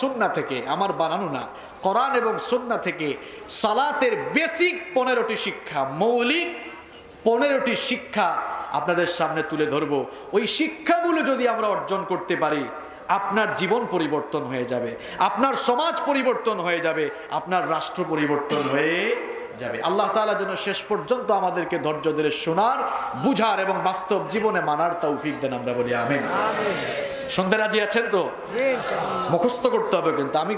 সুন্নাহ থেকে, আমার বানানো না, কোরআন এবং সুন্নাহ থেকে সালাতের বেসিক 15টি শিক্ষা, মৌলিক 15টি শিক্ষা আপনাদের সামনে তুলে ধরব। ওই শিক্ষাগুলো যদি আমরা অর্জন করতে পারি, আপনার জীবন পরিবর্তন হয়ে যাবে, আপনার সমাজ পরিবর্তন হয়ে যাবে, আপনার রাষ্ট্র পরিবর্তন হয়ে যাবে। আল্লাহ তাআলা যেন শেষ পর্যন্ত আমাদেরকে ধৈর্য ধরে শোনার, বুঝার এবং বাস্তব জীবনে মানার তৌফিক দেন, আমরা বলি আমিন। শুনতে রাজি আছেন তো? মুখস্থ করতে হবে, কিন্তু আমি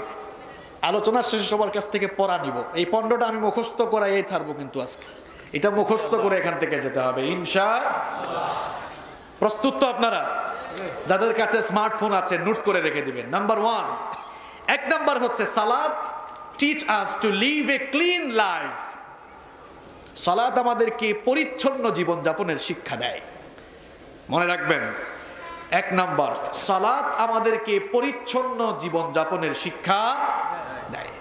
আলোচনা শেষে সবার কাছ থেকে পড়া নিব। এই 15টা আমি মুখস্থ করাই ছাড়বো, কিন্তু আজকে এটা মুখস্থ করে এখান থেকে যেতে হবে ইনশাআল্লাহ। প্রস্তুত তো আপনারা? যাদের কাছে স্মার্টফোন আছে নোট করে রেখে দিবেন। নাম্বার 1, 1 নাম্বার হচ্ছে সালাত teach us to live a clean life. সালাত আমাদেরকে পরিচ্ছন্ন জীবন যাপনের শিক্ষা দেয়। মনে রাখবেন, 1 নাম্বার, সালাত আমাদেরকে পরিচ্ছন্ন জীবন যাপনের শিক্ষা দেয়।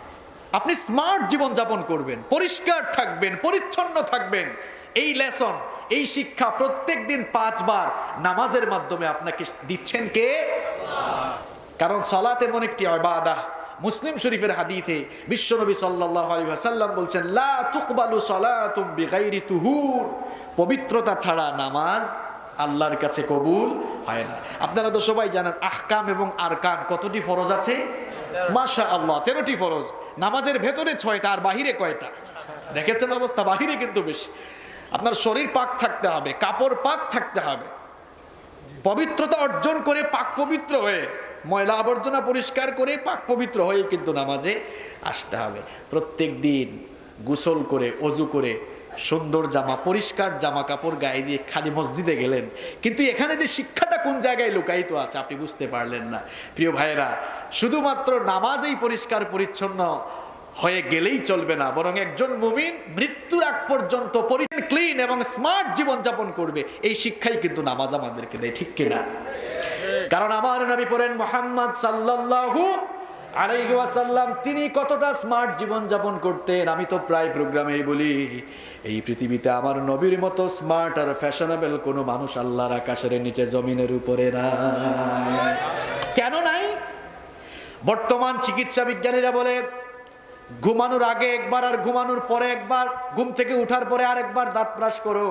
আপনি স্মার্ট জীবন যাপন করবেন, পরিষ্কার থাকবেন, পরিচ্ছন্ন থাকবেন, এই লেসন, এই শিক্ষা প্রত্যেক দিন 5 বার নামাজের মাধ্যমে আপনাকে দিচ্ছেন কে? কারণ সালাত এমন একটি ইবাদত। মুসলিম শরীফের হাদিসে বিশ্বনবী সাল্লাল্লাহু আলাইহি ওয়াসাল্লাম বলছেন, লা তুকবালু সালাতুম বিগাইরি তুহুর, পবিত্রতা ছাড়া নামাজ আল্লাহর কাছে কবুল হয় না। আপনারা তো সবাই জানেন আহকাম এবং আরকান কতটি ফরজ আছে? মাশাআল্লাহ 13টি ফরজ। নামাজের ভেতরে 6টা, আর বাহিরে কয়টা? দেখেছেন অবস্থা? বাহিরে কিন্তু বেশি। আপনার শরীর পাক থাকতে হবে, কাপড় পাক থাকতে হবে, পবিত্রতা অর্জন করে পাক পবিত্র হয়ে, ময়লা আবর্জনা পরিষ্কার করে পাক পবিত্র হয়ে কিন্তু নামাজে আসতে হবে। প্রত্যেক দিন গোসল করে, অজু করে, সুন্দর জামা, পরিষ্কার জামা কাপড় গায়ে দিয়ে খালি মসজিদে গেলেন, কিন্তু এখানে যে শিক্ষাটা কোন জায়গায় লুকায়িত আছে আপনি বুঝতে পারলেন না। প্রিয় ভাইয়েরা, শুধুমাত্র নামাজেই পরিষ্কার পরিচ্ছন্ন হয়ে গেলেই চলবে না, বরং একজন মুমিন মৃত্যুর আগ পর্যন্ত ক্লিন এবং স্মার্ট জীবন যাপন করবে, এই শিক্ষাই কিন্তু নামাজ আমাদেরকে দেয়, ঠিক কিনা? কারণ আমার নবী পড়েন মুহাম্মদ সাল্লাল্লাহু আলাইহি ওয়াসাল্লাম, তিনি কতটা স্মার্ট জীবন যাপন করতেন। আমি তো প্রায় প্রোগ্রামেই বলি, এই পৃথিবীতে আমার নবীর মতো স্মার্ট আর ফ্যাশনেবল কোনো মানুষ আল্লাহর আকাশের নিচে জমিনের উপরে নাই। কেন নাই? বর্তমান চিকিৎসা বিজ্ঞানীরা বলে ঘুমানোর আগে একবার আর ঘুমানোর পরে একবার, ঘুম থেকে উঠার পরে আরেকবার দাঁত ব্রাশ করো।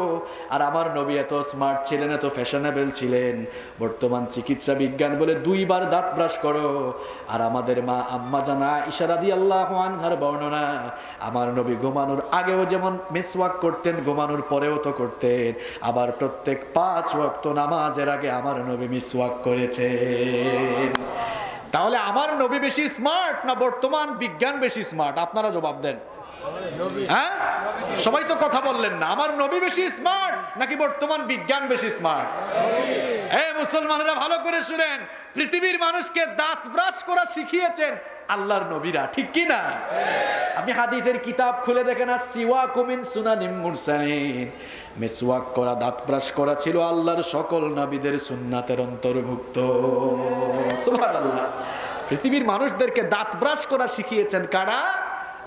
আর আমার নবী এত স্মার্ট ছিলেন, এত ফ্যাশনেবল ছিলেন, বর্তমান চিকিৎসা বিজ্ঞান বলে 2 বার দাঁত ব্রাশ করো। আর আমাদের মা আম্মা জানা আয়েশা রাদিয়াল্লাহু আনহার বর্ণনা, আমার নবী ঘুমানোর আগেও যেমন মিসওয়াক করতেন, ঘুমানোর পরেও তো করতেন। আবার প্রত্যেক 5 ওয়াক্ত নামাজের আগে আমার নবী মিসওয়াক করেছেন। তাহলে আমার নবী বেশি স্মার্ট না বর্তমান বিজ্ঞান বেশি স্মার্ট? আপনারা জবাব দেন। হ্যাঁ, সবাই তো কথা বললেন না। আমার নবী বেশি স্মার্ট নাকি বর্তমান বিজ্ঞান বেশি স্মার্ট? এই মুসলমানেরা ভালো করে শুনেন, পৃথিবীর মানুষকে দাঁত ব্রাশ করা শিখিয়েছেন আল্লাহর নবীরা, ঠিক কি না? আপনি হাদিসের কিতাব খুলে দেখেন, সিওয়াকু মিন সুনানিল মুরসালিন, মিসওয়াক করা, দাঁত ব্রাশ করা ছিল আল্লাহর সকল নবীদের সুন্নাতের অন্তর্ভুক্ত। সুবহানাল্লাহ। পৃথিবীর মানুষদেরকে দাঁত ব্রাশ করা শিখিয়েছেন কারা?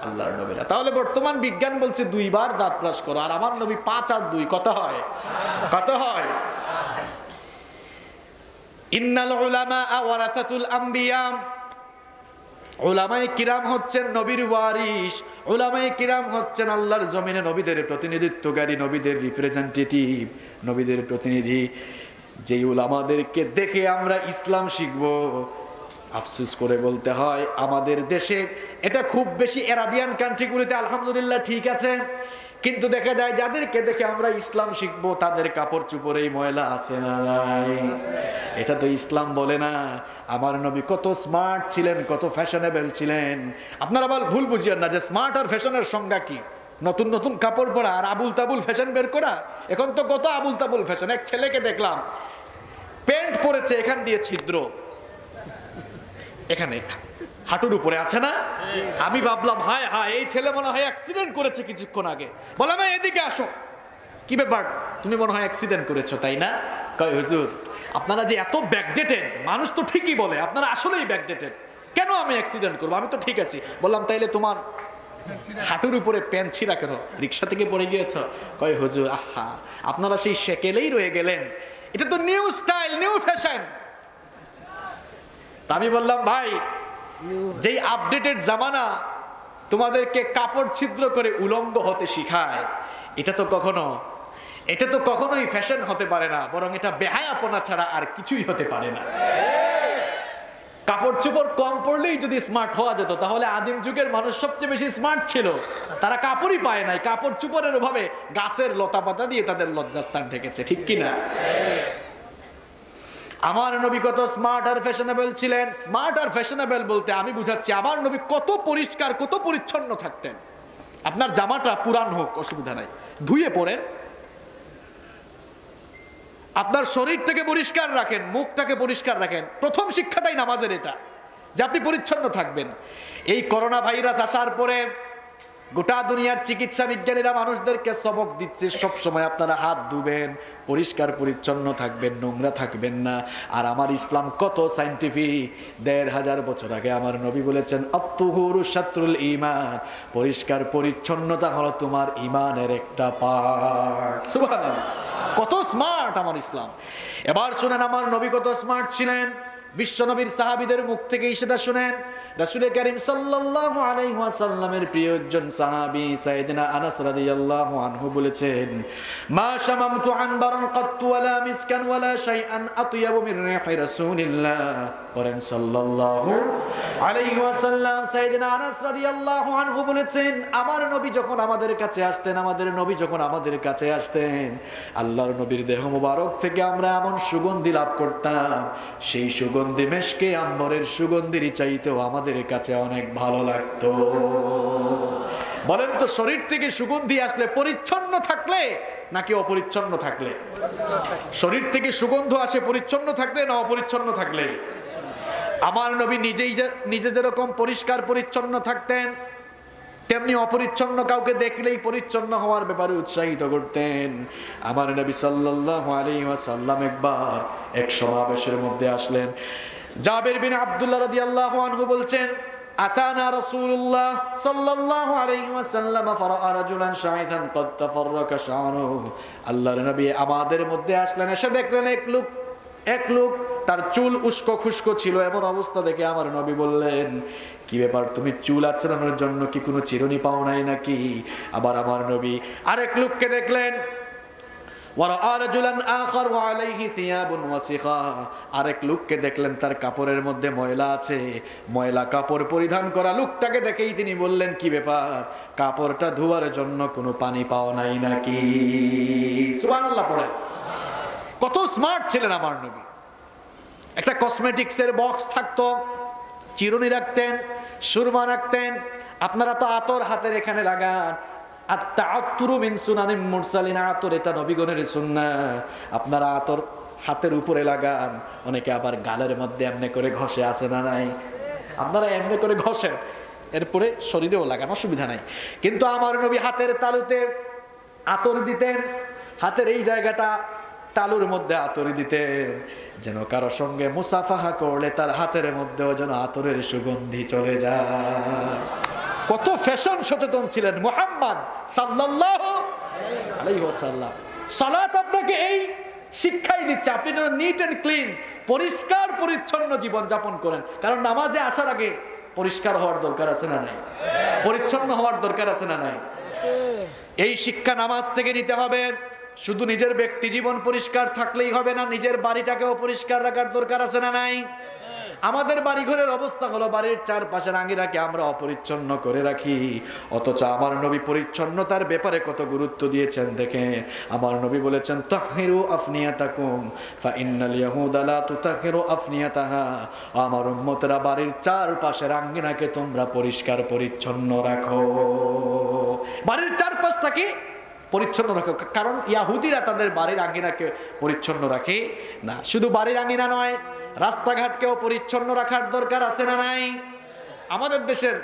আল্লাহর নবীরা। তাহলে বর্তমান বিজ্ঞান বলছে 2 বার দাঁত ব্রাশ করো, আর আমার নবী 5 আর 2 কত হয়? কত হয়? ইন্নাল উলামা ওয়ারাসাতুল আম্বিয়া, উলামায়ে কিরাম হচ্ছেন নবীর ওয়ারিস। উলামায়ে কিরাম হচ্ছেন আল্লাহর জমিনে নবীদের প্রতিনিধিত্বকারী, নবীদের রিপ্রেজেন্টেটিভ, নবীদের প্রতিনিধি। যেই উলামাদেরকে দেখে আমরা ইসলাম শিখব, আফসোস করে বলতে হয় আমাদের দেশে এটা খুব বেশি, আরাবিয়ান কান্ট্রিগুলিতে আলহামদুলিল্লাহ ঠিক আছে, কিন্তু দেখা যায় যাদেরকে দেখে আমরা ইসলাম শিখবো তাদের কাপড় চোপড়েই ময়লা আছে না নাই? এটা তো ইসলাম বলে না। আমার নবী কত স্মার্ট ছিলেন, কত ফ্যাশনেবল ছিলেন। আপনারা আবার ভুল বুঝিয়েন না যে স্মার্ট আর ফ্যাশনের সংজ্ঞা কি নতুন নতুন কাপড় পরা আর আবুল তাবুল ফ্যাশন বের করা। এখন তো কত আবুল তাবুল ফ্যাশন। এক ছেলেকে দেখলাম প্যান্ট পরেছে, এখান দিয়ে ছিদ্র, এখানে হাঁটুর উপরে আছে না। আমি ভাবলাম হায় হায়, এই ছেলে মনে হয় অ্যাক্সিডেন্ট করেছে কিছুক্ষণ আগে। বললাম এদিকে আসো, কি ব্যাপার, তুমি মনে হয় অ্যাক্সিডেন্ট করেছো তাই না? কয় হুজুর আপনারা যে এত ব্যাকডেটেড, মানুষ তো ঠিকই বলে আপনারা আসলেই ব্যাকডেটেড, কেন আমি অ্যাক্সিডেন্ট করবো, আমি তো ঠিক আছি। বললাম তাইলে তোমার হাঁটুর উপরে প্যান্ট ছিঁড়া কেন, রিক্সা থেকে পড়ে গিয়েছ? কয় হুজুর আহা, আপনারা সেই সেকেলেই রয়ে গেলেন, এটা তো নিউ স্টাইল, নিউ ফ্যাশন। আমি বললাম ভাই যেই আপডেটেড জামানা তোমাদেরকে কাপড় ছিদ্র করে উলঙ্গ হতে শিখায়, এটা তো কখনোই ফ্যাশন হতে পারে না, বরং এটা বেহায়াপনা ছাড়া আর কিছুই হতে পারে না। কাপড় চোপড় কম পড়লেই যদি স্মার্ট হওয়া যেত, তাহলে আদিম যুগের মানুষ সবচেয়ে বেশি স্মার্ট ছিল। তারা কাপড়ই পায় নাই, কাপড় চোপড়ের অভাবে গাছের লতা পাতা দিয়ে তাদের লজ্জাস্থান ঢেকেছে, ঠিক কিনা? আমার নবী কত স্মার্ট আর ফ্যাশনেবল ছিলেন। স্মার্ট আর ফ্যাশনেবল বলতে আমি বুঝাচ্ছি, আমার নবী কত পরিষ্কার, কত পরিচ্ছন্ন থাকতেন। আপনার জামাটা পুরান হোক, অসুবিধা নাই, ধুয়ে পরেন। আপনার শরীরটাকে পরিষ্কার রাখেন, মুখটাকে পরিষ্কার রাখেন। প্রথম শিক্ষাটাই নামাজের এটা, যে আপনি পরিচ্ছন্ন থাকবেন। এই করোনা ভাইরাস আসার পরে গোটা দুনিয়ার চিকিৎসা বিজ্ঞানীরা মানুষদেরকে সবক দিচ্ছে, সব সময় আপনারা হাত ধুবেন, পরিষ্কার পরিচ্ছন্ন থাকবেন, নোংরা থাকবেন না। আর আমার ইসলাম কত সায়েন্টিফিক। ১৫০০ বছর আগে আমার নবী বলেছেন, আত-তুহুরু শাত্রুল ঈমান, পরিষ্কার পরিচ্ছন্নতা হলো তোমার ঈমানের একটা পার্ট। সুবহানাল্লাহ, কত স্মার্ট আমার ইসলাম। এবার শুনেন আমার নবী কত স্মার্ট ছিলেন। বিশ্বনবীর সাহাবীদের মুখ থেকেই সেটা শুনেন। রাসূল কারীম সাল্লাল্লাহু আলাইহি ওয়াসাল্লামের প্রিয় একজন সাহাবী সাইয়েদনা আনাস রাদিয়াল্লাহু আনহু বলেছেন, মা শামামতু আনবারান কাত্তু ওয়ালা মিসকান ওয়ালা শাইআন আতয়াবু মির রিহি রাসূলিল্লাহ। পড়েন সাল্লাল্লাহু আলাইহি ওয়াসাল্লাম। সাইয়েদনা আনাস রাদিয়াল্লাহু আনহু বলেছেন, আমার নবী যখন আমাদের কাছে আসতেন, আল্লাহর নবীর দেহ মুবারক থেকে আমরা এমন সুগন্ধি লাভ করতাম, সেই সুগন্ধি মেশকে আম্বরের সুগন্ধির চাইতেও আমাদের কাছে অনেক ভালো লাগতো। বলেন তো, শরীর থেকে সুগন্ধি আসলে পরিচ্ছন্ন থাকলে নাকি অপরিচ্ছন্ন থাকলে? শরীর থেকে সুগন্ধ আসে পরিচ্ছন্ন থাকলে না অপরিচ্ছন্ন থাকলে? আমার নবী নিজে যেরকম পরিষ্কার পরিচ্ছন্ন থাকতেন, তেমনি অপরিচ্ছন্ন কাউকে দেখলেই পরিচ্ছন্ন হওয়ার ব্যাপারে উৎসাহিত করতেন। আমার নবী সাল্লাল্লাহু আলাইহি ওয়াসাল্লাম একবার এক সমাবেশের মধ্যে আসলেন। জাবের বিন আব্দুল্লাহ রাদিয়াল্লাহু আনহু বলছেন, আতানা রাসূলুল্লাহ সাল্লাল্লাহু আলাইহি ওয়াসাল্লাম ফারাআ রাজুলান শাইতান ক্বাদ তাফাররাকা শা'রুহু। আল্লাহর নবী আমাদের মধ্যে আসলেন, এসে দেখলেন এক লোক তার চুল উস্কো খুস্কো ছিল। এমন অবস্থা দেখে আমার নবী বললেন, কি ব্যাপার, তুমি চুল আঁচড়ানোর জন্য কি কোনো চিরুনি পাও নাই নাকি? আবার আমার নবী আরেক লোককে দেখলেন, আরেক লোককে দেখলেন তার কাপড়ের মধ্যে ময়লা আছে, ময়লা কাপড় পরিধান করা লোকটাকে দেখেই তিনি বললেন, কি ব্যাপার, কাপড়টা ধোয়ার জন্য কোনো পানি পাও নাই নাকি? সুবহানাল্লাহ পড়েন। কত স্মার্ট ছিলেন আমার নবী। একটা কসমেটিক্সের বক্স থাকতো, চিরুনি রাখতেন, সুরমা রাখতেন। আপনারা তো আতর হাতের এখানে লাগান, আত-তাআত্তুরু মিন সুনানিল মুরসালিন, আতর এটা নবীগণের সুন্নাহ। আপনারা আতর হাতের উপরে লাগান, অনেকে আবার গালের মধ্যে এমনি করে ঘষে, আসে না নাই? আপনারা এমনি করে ঘষেন, এরপরে শরীরেও লাগান, অসুবিধা নাই। কিন্তু আমার নবী হাতের তালুতে আতর দিতেন, হাতের এই জায়গাটা তালুর মধ্যে আতর দিতেন, যেন কারো সঙ্গে মুসাফাহা করলে তার হাতের মধ্যেও যেন আতরের সুগন্ধি চলে যায়। কত ফ্যাশন সচেতন ছিলেন মুহাম্মদ সাল্লাল্লাহু আলাইহি ওয়াসাল্লাম। সালাত আপনাকে এই শিক্ষাই দিচ্ছে, আপনি যেন নিট এন্ড ক্লিন, পরিষ্কার পরিচ্ছন্ন জীবন যাপন করেন। কারণ নামাজে আসার আগে পরিষ্কার হওয়ার দরকার আছে না নাই? পরিচ্ছন্ন হওয়ার দরকার আছে না নাই? এই শিক্ষা নামাজ থেকে নিতে হবে। শুধু নিজের ব্যক্তি জীবন পরিষ্কার থাকলেই হবে না, নিজের বাড়িটাকেও পরিষ্কার রাখার দরকার আছে না নাই? আমাদের বাড়িঘরের অবস্থা হলো, বাড়ির চারপাশের আঙ্গিনাকে আমরা অপরিচ্ছন্ন করে রাখি, অথচ আমার নবী পরিচ্ছন্নতার ব্যাপারে কত গুরুত্ব দিয়েছেন দেখেন। আমার নবী বলেছেন, তাহিরু আফনিয়াতাকুম ফা ইন্নাল ইয়াহুদা লা তুতাহিরু আফনিয়াতাহা। আমার উম্মতরা বাড়ির চারপাশের আঙ্গিনাকে তোমরা পরিষ্কার পরিচ্ছন্ন রাখো, বাড়ির চারপাশটাকে পরিচ্ছন্ন রাখো। কারণ ইয়াহুদিরা তাদের বাড়ির আঙ্গিনাকে পরিচ্ছন্ন রাখে না। শুধু বাড়ির আঙ্গিনা নয়, রাস্তাঘাটকেও পরিচ্ছন্ন রাখার দরকার আছে না নাই? আমাদের দেশের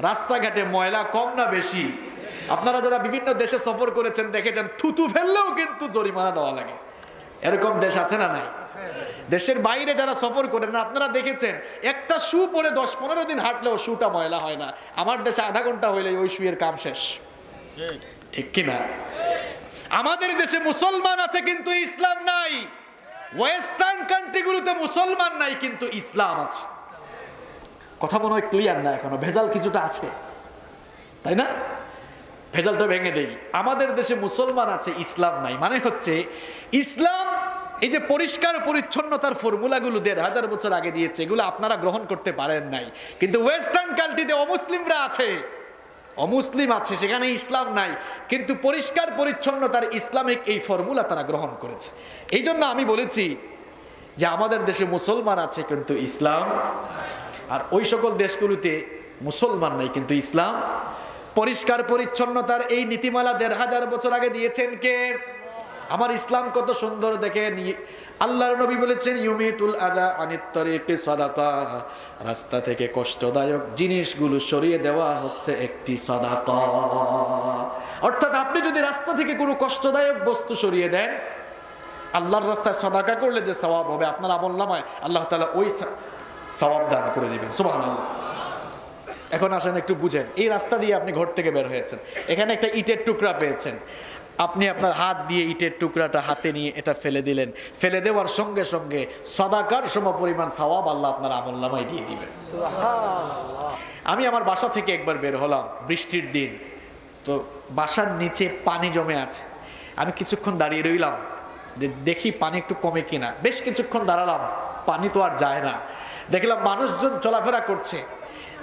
রাস্তাঘাটে ময়লা কম না বেশি? আপনারা যারা বিভিন্ন দেশে সফর করেছেন দেখেছেন, থুতু ফেললেও কিন্তু জরিমানা দেওয়া লাগে। এরকম দেশ আছে না নাই? দেশের বাইরে যারা সফর করেন আপনারা দেখেছেন, একটা শু পরে 10-15 দিন হাঁটলেও শুটা ময়লা হয় না। আমার দেশে আধা ঘন্টা হইলে ওই শুয়ের কাম শেষ, ঠিক কিনা? আমাদের দেশে মুসলমান আছে কিন্তু ইসলাম নাই। ওয়েস্টার্ন কান্ট্রিগুলোতে মুসলমান নাই কিন্তু ইসলাম আছে। কথা মনে হয় ক্লিয়ার না, এখনো ভেজাল কিছুটা আছে, তাই না? ভেজালটা ভেঙে দেই। আমাদের দেশে মুসলমান আছে, ইসলাম নাই। মানে হচ্ছে ইসলাম এই যে পরিষ্কার পরিচ্ছন্নতার ফর্মুলাগুলো ১৫০০ বছর আগে দিয়েছে, এগুলো আপনারা গ্রহণ করতে পারেন নাই। কিন্তু ওয়েস্টার্ন কান্ট্রিতে অমুসলিমরা আছে, অমুসলিম আছে, সেখানে ইসলাম নাই, কিন্তু পরিষ্কার পরিচ্ছন্নতার ইসলামিক এই ফর্মুলা তারা গ্রহণ করেছে। এই জন্য আমি বলেছি যে আমাদের দেশে মুসলমান আছে কিন্তু ইসলাম, আর ওই সকল দেশগুলোতে মুসলমান নাই কিন্তু ইসলাম। পরিষ্কার পরিচ্ছন্নতার এই নীতিমালা ১৫০০ বছর আগে দিয়েছেন কে? আমার ইসলাম কত সুন্দর দেখেন। আল্লাহর নবী বলেছেন ইউমিতুল আদা আনিত তরিকি সাদাকা, রাস্তা থেকে কষ্টদায়ক জিনিসগুলো সরিয়ে দেওয়া হচ্ছে একটি সাদাকা। অর্থাৎ আপনি যদি রাস্তা থেকে কোনো কষ্টদায়ক বস্তু সরিয়ে দেন, আল্লাহর রাস্তায় সাদাকা করলে যে সওয়াব হবে আপনার আমলনামায় আল্লাহ তাআলা ওই সওয়াব দান করে দিবেন। সুবহানাল্লাহ। এখন আসেন একটু বুঝেন, এই রাস্তা দিয়ে আপনি ঘর থেকে বের হয়েছেন, এখানে একটা ইটের টুকরা পেয়েছেন, আপনি আপনার হাত দিয়ে ইটের টুকরাটা হাতে নিয়ে এটা ফেলে দিলেন, ফেলে দেওয়ার সঙ্গে সঙ্গে সাদাকার সমপরিমাণ সওয়াব আল্লাহ আপনার আমলনামায় দিয়ে দিবেন। আমি আমার বাসা থেকে একবার বের হলাম বৃষ্টির দিন, তো বাসার নিচে পানি জমে আছে। আমি কিছুক্ষণ দাঁড়িয়ে রইলাম যে দেখি পানি একটু কমে কিনা। বেশ কিছুক্ষণ দাঁড়ালাম, পানি তো আর যায় না। দেখলাম মানুষজন চলাফেরা করছে,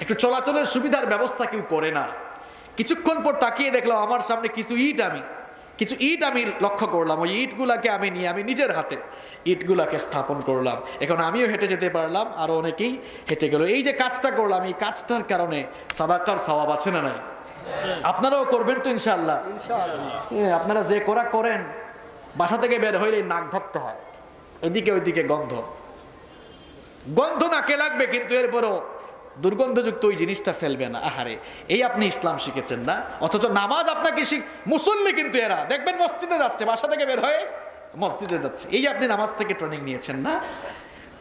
একটু চলাচলের সুবিধার ব্যবস্থা কেউ করে না। কিছুক্ষণ পর তাকিয়ে দেখলাম আমার সামনে কিছু ইট আমি লক্ষ্য করলাম। ওই ইটগুলাকে আমি নিয়ে আমি নিজের হাতে ইটগুলাকে স্থাপন করলাম। এখন আমিও হেঁটে যেতে পারলাম, আরো অনেকেই হেঁটে গেল। এই যে কাজটা করলাম, এই কাজটার কারণে সাদাকার সওয়াব আছে না নাই? আপনারাও করবেন তো ইনশাআল্লাহ? আপনারা যে করেন, বাসা থেকে বের হইলে নাক ভক্ত হয়, এদিকে ওইদিকে গন্ধ নাকে লাগবে, কিন্তু এরপরও দুর্গন্ধযুক্ত ওই জিনিসটা ফেলবে না। আহারে, এই আপনি ইসলাম শিখেছেন না? অথচ নামাজ আপনাকে মুসল্লি কিন্তু এরা দেখবেন মসজিদে যাচ্ছে, বাসা থেকে বের হয়ে মসজিদে যাচ্ছে, এই আপনি নামাজ থেকে ট্রেনিং নিয়েছেন না?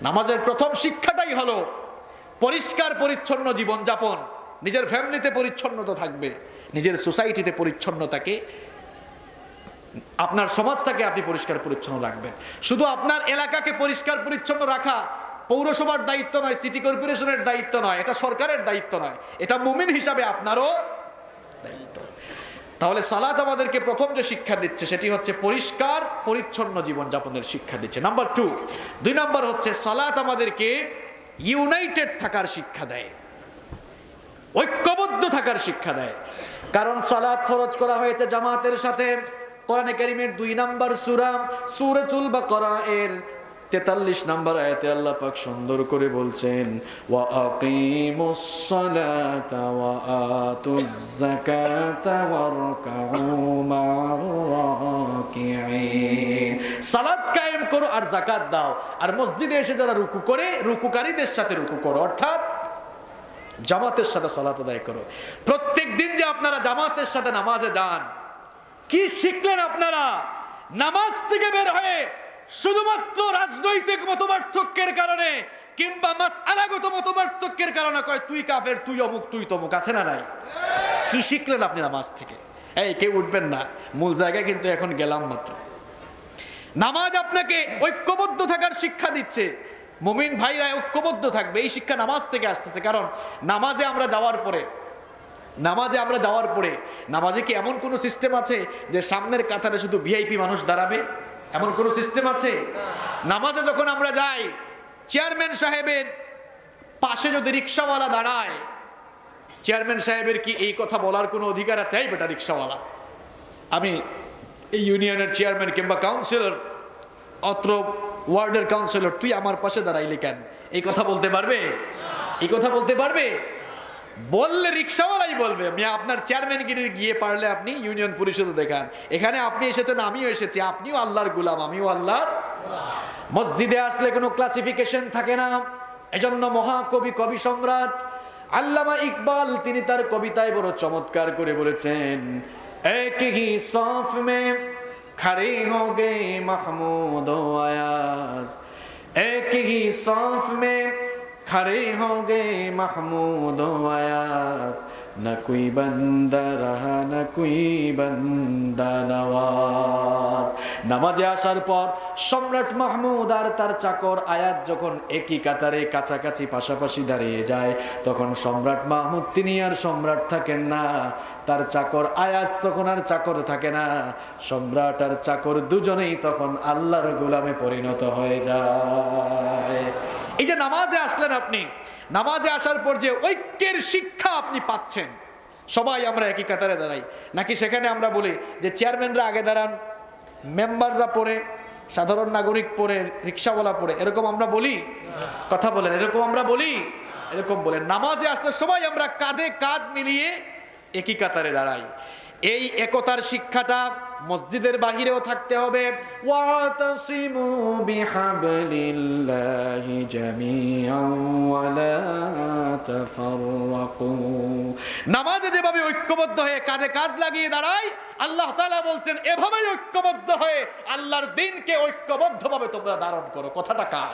নামাজের প্রথম শিক্ষাটাই হলো পরিষ্কার পরিচ্ছন্ন জীবনযাপন। নিজের ফ্যামিলিতে পরিচ্ছন্নতা থাকবে, নিজের সোসাইটিতে পরিচ্ছন্নতাকে, আপনার সমাজটাকে আপনি পরিষ্কার পরিচ্ছন্ন রাখবেন। শুধু আপনার এলাকাকে পরিষ্কার পরিচ্ছন্ন রাখা পৌরসভার দায়িত্ব নয়, সিটি কর্পোরেশনের দায়িত্ব নয়, এটা সরকারের দায়িত্ব নয়, এটা মুমিন হিসাবে আপনারও দায়িত্ব। তাহলে সালাত আমাদেরকে প্রথম যে শিক্ষা দিচ্ছে সেটি হচ্ছে পরিষ্কার পরিচ্ছন্ন জীবনযাপনের শিক্ষা দিচ্ছে। নাম্বার 2 নাম্বার হচ্ছে সালাত আমাদেরকে ইউনাইটেড থাকার শিক্ষা দেয়, ঐক্যবদ্ধ থাকার শিক্ষা দেয়। কারণ সালাত ফরজ করা হয়েছে জামাতের সাথে। কোরআনে কারীমের 2 নম্বর সূরা সূরাতুল বাকারা এর 43 নম্বর আয়াতে আল্লাহ পাক সুন্দর করে বলছেন, ওয়া আকিমুস সালাতা ওয়া আতুজ যাকাতা ওয়ারকাউ মা'র রাকিঈন। সালাত কায়েম করো আর যাকাত দাও, আর মসজিদে এসে যারা রুকু করে রুকুকারীদের সাথে রুকু করো, অর্থাৎ জামাতের সাথে সালাত আদায় করো। প্রত্যেক দিন যে আপনারা জামাতের সাথে নামাজে যান, কি শিখলেন আপনারা? নামাজ থেকে বের হয়ে শুধুমাত্র রাজনৈতিক মতপার্থক্যের কারণে কিংবা মাসআলাগত মতপার্থক্যের কারণে কয় তুই কাফের, তুই অমুক, তুই তমুক, আছে না নাই? কি শিখলেন আপনি নামাজ থেকে? এই কেউ উঠবেন না, মূল জায়গায় কিন্তু এখন গেলাম মাত্র। নামাজ আপনাকে ঐক্যবদ্ধ থাকার শিক্ষা দিচ্ছে। মুমিন ভাইরা ঐক্যবদ্ধ থাকবে, এই শিক্ষা নামাজ থেকে আসতেছে। কারণ নামাজে আমরা যাওয়ার পরে নামাজে কি এমন কোনো সিস্টেম আছে যে সামনের কাতারে শুধু ভিআইপি মানুষ দাঁড়াবে? এমন কোনো সিস্টেম আছে? নামাজে যখন আমরা যাই, চেয়ারম্যান সাহেবের পাশে যদি রিক্সাওয়ালা দাঁড়ায়, চেয়ারম্যান সাহেবের কি এই কথা বলার কোনো অধিকার আছে? এই বেটা রিক্সাওয়ালা, আমি এই ইউনিয়নের চেয়ারম্যান কিংবা কাউন্সিলর, অত্র ওয়ার্ডের কাউন্সিলর, তুই আমার পাশে দাঁড়াইলি কেন? এই কথা বলতে পারবে? এই কথা বলতে পারবে? বললে রিক্সাওয়ালাই বলবে, আমি আপনার চেয়ারম্যানগিরি গিয়ে পারলে আপনি ইউনিয়ন পরিষদে দেখান। এখানে আপনি এসেছেন, আমিও এসেছি, আপনিও আল্লাহর গোলাম, আমিও আল্লাহর। মসজিদে আসলে কোনো ক্লাসিফিকেশন থাকে না। এজন্য মহাকবি, কবি সম্রাট আল্লামা ইকবাল তিনি তার কবিতায় বড় চমৎকার করে বলেছেন, এক হি সাফ মে খড়ে হো গে মাহমুদ ও আয়াজ, এক হি সাফ মে खड़े होंगे महमूद अयाज, না কুই বান্দা রাহা না কুই বান্দা নওয়াজ। নামাজে আসার পর সম্রাট মাহমুদ আর তার চাকর আয়াত যখন একই কাতারে কাছাকাছি পাশাপাশি দাঁড়িয়ে যায়, তখন সম্রাট মাহমুদ তিনি আর সম্রাট থাকেন না, তার চাকর আয়াজ তখন আর চাকর থাকে না, সম্রাট আর চাকর দুজনেই তখন আল্লাহর গোলামে পরিণত হয়ে যায়। এই যে নামাজে আসলেন আপনি, নামাজে আসার পর যে ঐক্যের শিক্ষা আপনি পাচ্ছেন, সবাই আমরা একই কাতারে দাঁড়াই, নাকি সেখানে আমরা বলি যে চেয়ারম্যানরা আগে দাঁড়ান, মেম্বাররা পরে, সাধারণ নাগরিক পরে, রিক্সাওয়ালা পরে, এরকম আমরা বলি? কথা বলেন, এরকম আমরা বলি? এরকম বলেন। নামাজে আসলে সবাই আমরা কাঁধে কাঁধ মিলিয়ে একই কাতারে দাঁড়াই। এই একতার শিক্ষাটা মসজিদের বাহিরেও থাকতে হবে। ওয়াতাসিমু বিহাবলিল্লাহি জামিআন ওয়া লা তাফাররাকু। নামাজে যেভাবে ঐক্যবদ্ধ হয়ে কাঁধে কাঁধ লাগিয়ে দাঁড়াই, আল্লাহ তাআলা বলছেন এভাবেই ঐক্যবদ্ধ হয়ে আল্লাহর দ্বীনকে ঐক্যবদ্ধভাবে তোমরা ধারণ করো। কথাটা কার?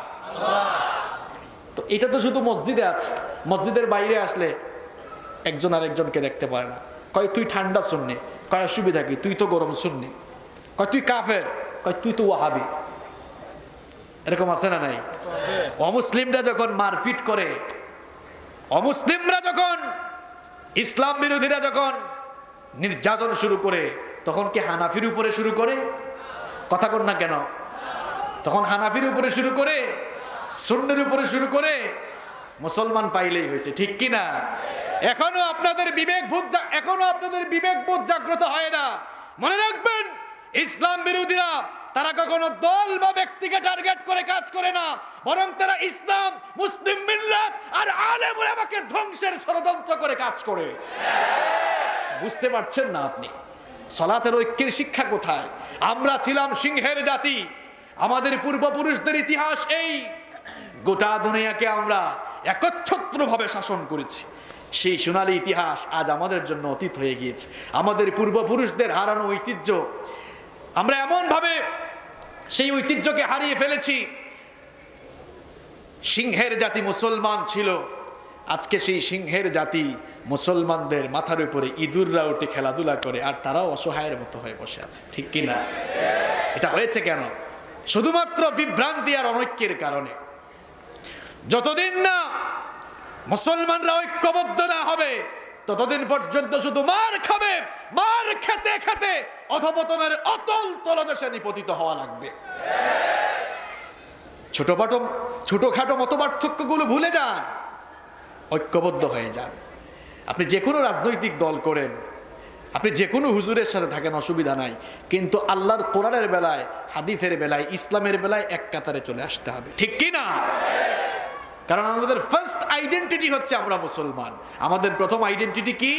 তো এটা তো শুধু মসজিদে আছে, মসজিদের বাইরে আসলে একজন আরেকজনকে দেখতে পারে না, কয় তুই ঠান্ডা সুন্নি, কয় অসুবিধা কি, তুই তো গরম সুন্নি, কয় তুই কাফের, কয় তুই তো ওয়াহাবি। এরকম আছে না নাই? অমুসলিমরা যখন মারপিট করে, অমুসলিমরা যখন, ইসলাম বিরোধীরা যখন নির্যাতন শুরু করে, তখন কি হানাফির উপরে শুরু করে? কথা কন না কেন? তখন হানাফির উপরে শুরু করে, সুন্নির উপরে শুরু করে, মুসলমান পাইলেই হয়েছে, ঠিক কি না? এখনো আপনাদের বিবেকবোধ জাগ্রত হয় না। মনে রাখবেন, ইসলাম বিরোধীরা তারা কখনো দল বা ব্যক্তিকে টার্গেট করে কাজ করে না, বরং তারা ইসলাম, মুসলিম মিল্লাত আর আলেম উলামাকে ধ্বংসের ষড়যন্ত্র করে কাজ করে। বুঝতে পারছেন না আপনি? সালাতের ঐক্যের শিক্ষা কোথায়? আমরা ছিলাম সিংহের জাতি, আমাদের পূর্বপুরুষদের ইতিহাস এই, গোটা দুনিয়াকে আমরা একচ্ছত্রভাবে শাসন করেছি। সেই সোনালী ইতিহাস আজ আমাদের জন্য অতীত হয়ে গিয়েছে। আমাদের পূর্বপুরুষদের হারানো ঐতিহ্য, আমরা এমন ভাবে সেই ঐতিহ্যকে হারিয়ে ফেলেছি। সিংহের জাতি মুসলমান ছিল, আজকে সেই সিংহের জাতি মুসলমানদের মাথার উপরে ইঁদুররা উঠে খেলাধুলা করে, আর তারাও অসহায়ের মতো হয়ে বসে আছে, ঠিক কি না? এটা হয়েছে কেন? শুধুমাত্র বিভ্রান্তি আর অনৈক্যের কারণে। যতদিন না মুসলমানরা ঐক্যবদ্ধ না হবে, ততদিন পর্যন্ত শুধু মার খাবে, মার খেতে খেতে অধপতনের অতল তলদেশে নিপতিত হওয়া লাগবে। ছোটখাটো মতপার্থক্যগুলো ভুলে যান, ঐক্যবদ্ধ হয়ে যান। আপনি যে কোনো রাজনৈতিক দল করেন, আপনি যে কোনো হুজুরের সাথে থাকেন, অসুবিধা নাই, কিন্তু আল্লাহর কোরআনের বেলায়, হাদিসের বেলায়, ইসলামের বেলায় এক কাতারে চলে আসতে হবে, ঠিক কি না? কারণ আমাদের ফার্স্ট আইডেন্টিটি হচ্ছে আমরা মুসলমান। আমাদের প্রথম আইডেন্টিটি কি?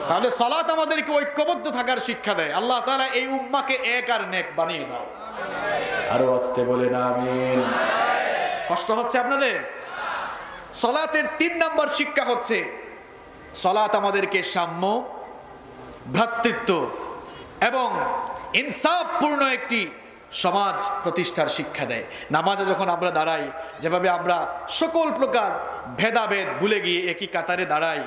তাহলে সালাত আমাদেরকে ঐক্যবদ্ধ থাকার শিক্ষা দেয়। আল্লাহ তাআলা এই উম্মাহকে এক আর নেক বানিয়ে দাও। আরো আস্তে বলেন আমিন। কষ্ট হচ্ছে আপনাদের? সালাতের 3 নম্বর শিক্ষা হচ্ছে, সালাত আমাদেরকে সাম্য, ভ্রাতৃত্ব এবং ইনসাফপূর্ণ একটি সমাজ প্রতিষ্ঠার শিক্ষা দেয়। নামাজে যখন আমরা দাঁড়াই, যেভাবে আমরা সকল প্রকার ভেদাভেদ ভুলে গিয়ে একই কাতারে দাঁড়াই,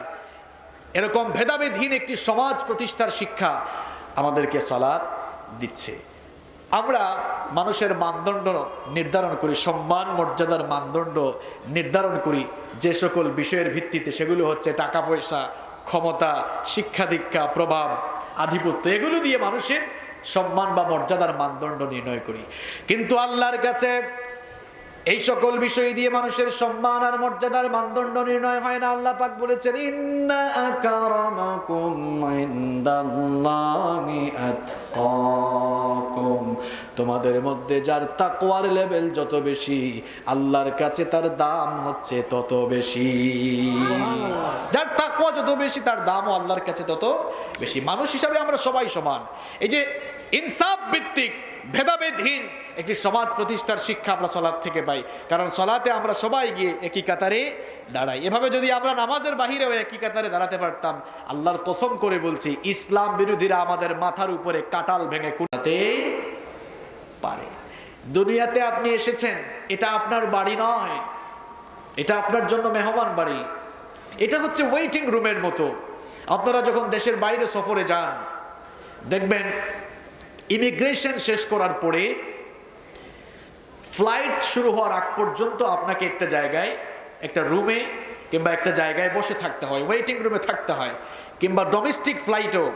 এরকম ভেদাভেদহীন একটি সমাজ প্রতিষ্ঠার শিক্ষা আমাদেরকে সালাত দিচ্ছে। আমরা মানুষের মানদণ্ড নির্ধারণ করি, সম্মান মর্যাদার মানদণ্ড নির্ধারণ করি যে সকল বিষয়ের ভিত্তিতে, সেগুলো হচ্ছে টাকা পয়সা, ক্ষমতা, শিক্ষা দীক্ষা, প্রভাব, আধিপত্য, এগুলো দিয়ে মানুষের সম্মান বা মর্যাদার মানদণ্ড নির্ণয় করি। কিন্তু আল্লাহর কাছে এই সকল বিষয় দিয়ে মানুষের সম্মান আর মর্যাদার মানদণ্ড নির্ণয় হয় না। আল্লাহ পাক বলেছেন, ইন্না আকরামাকুম ইনদাল্লাহি আতকাকুম, তোমাদের মধ্যে যার তাকওয়ার লেভেল যত বেশি, আল্লাহর কাছে তার দাম হচ্ছে তত বেশি। যার তাকওয়া যত বেশি, তার দামও আল্লাহর কাছে তত বেশি। মানুষ হিসাবে আমরা সবাই সমান। এই যে ইনসাফ ভিত্তিক ভেদাভেদহীন একটি সমাজ প্রতিষ্ঠার শিক্ষা আমরা সালাত থেকে পাই, কারণ সালাতে আমরা সবাই গিয়ে একই কাতারে দাঁড়াই। এভাবে যদি আমরা নামাজের বাহিরেও একই কাতারে দাঁড়াতে পারতাম, আল্লাহর কসম করে বলছি, ইসলাম বিরোধীরা আমাদের মাথার উপরে কাটাল ভেঙে কুড়াতে পারে। দুনিয়াতে আপনি এসেছেন, এটা আপনার বাড়ি নয়, এটা আপনার জন্য মেহমান বাড়ি। এটা হচ্ছে ওয়েটিং রুমের মতো। আপনারা যখন দেশের বাইরে সফরে যান, দেখবেন ইমিগ্রেশন শেষ করার পরে ফ্লাইট শুরু হওয়ার আগ পর্যন্ত আপনাকে একটা জায়গায়, একটা রুমে কিংবা একটা জায়গায় বসে থাকতে হয়, ওয়েটিং রুমে থাকতে হয়। কিংবা ডোমেস্টিক ফ্লাইটও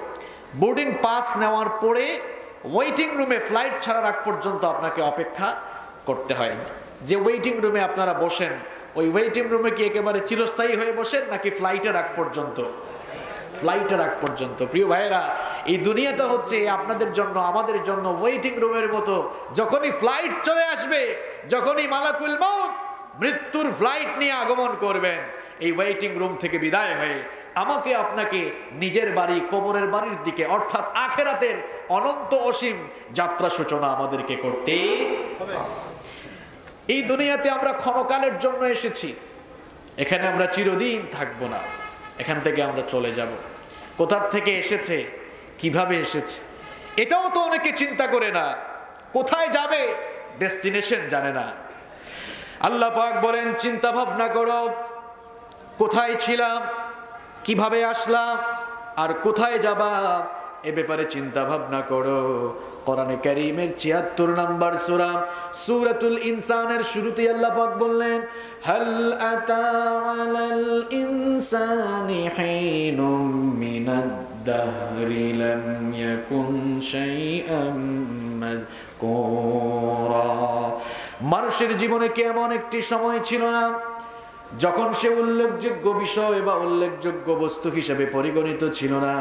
বোর্ডিং পাস নেওয়ার পরে ওয়েটিং রুমে ফ্লাইট ছাড়ার আগ পর্যন্ত আপনাকে অপেক্ষা করতে হয়। যে ওয়েটিং রুমে আপনারা বসেন, ওই ওয়েটিং রুমে কি একেবারে চিরস্থায়ী হয়ে বসেন নাকি ফ্লাইটের আগ পর্যন্ত? ফ্লাইটের আগ পর্যন্ত। প্রিয় ভাইয়েরা, এই দুনিয়াটা হচ্ছে আপনাদের জন্য, আমাদের জন্য ওয়েটিং রুমের মতো। যখনই ফ্লাইট চলে আসবে, যখনই মালাকুল মউত মৃত্যুর ফ্লাইট নিয়ে আগমন করবেন, এই ওয়েটিং রুম থেকে বিদায় হয়ে আমাকে আপনাকে নিজের বাড়ি, কবরের বাড়ির দিকে, অর্থাৎ আখেরাতের অনন্ত অসীম যাত্রা সূচনা আমাদেরকে করতে হবে। এই দুনিয়াতে আমরা ক্ষণকালের জন্য এসেছি, এখানে আমরা চিরদিন থাকবো না, এখান থেকে আমরা চলে যাব। কোথা থেকে এসেছে, কিভাবে এসেছে, এটাও তো অনেকে চিন্তা করে না। কোথায় যাবে, ডেস্টিনেশন জানে না। আল্লাহ পাক বলেন, চিন্তা ভাবনা করো, কোথায় ছিলাম, কিভাবে আসলাম, আর কোথায় যাবা, এ ব্যাপারে চিন্তা ভাবনা করো। কোরআনে কারীমের ৭৬ নম্বর সূরা সূরাতুল ইনসানের শুরুতে আল্লাহ পাক বললেন, হাল আতা আলাল ইনসানি হিনুম মিনাদ দাহরি লাম ইয়াকুন শাইআম মাযকুরা। মানুষের জীবনে কি এমন একটি সময় ছিল না যখন সে উল্লেখযোগ্য বিষয় বা উল্লেখযোগ্য বস্তু হিসেবে পরিগণিত ছিল না?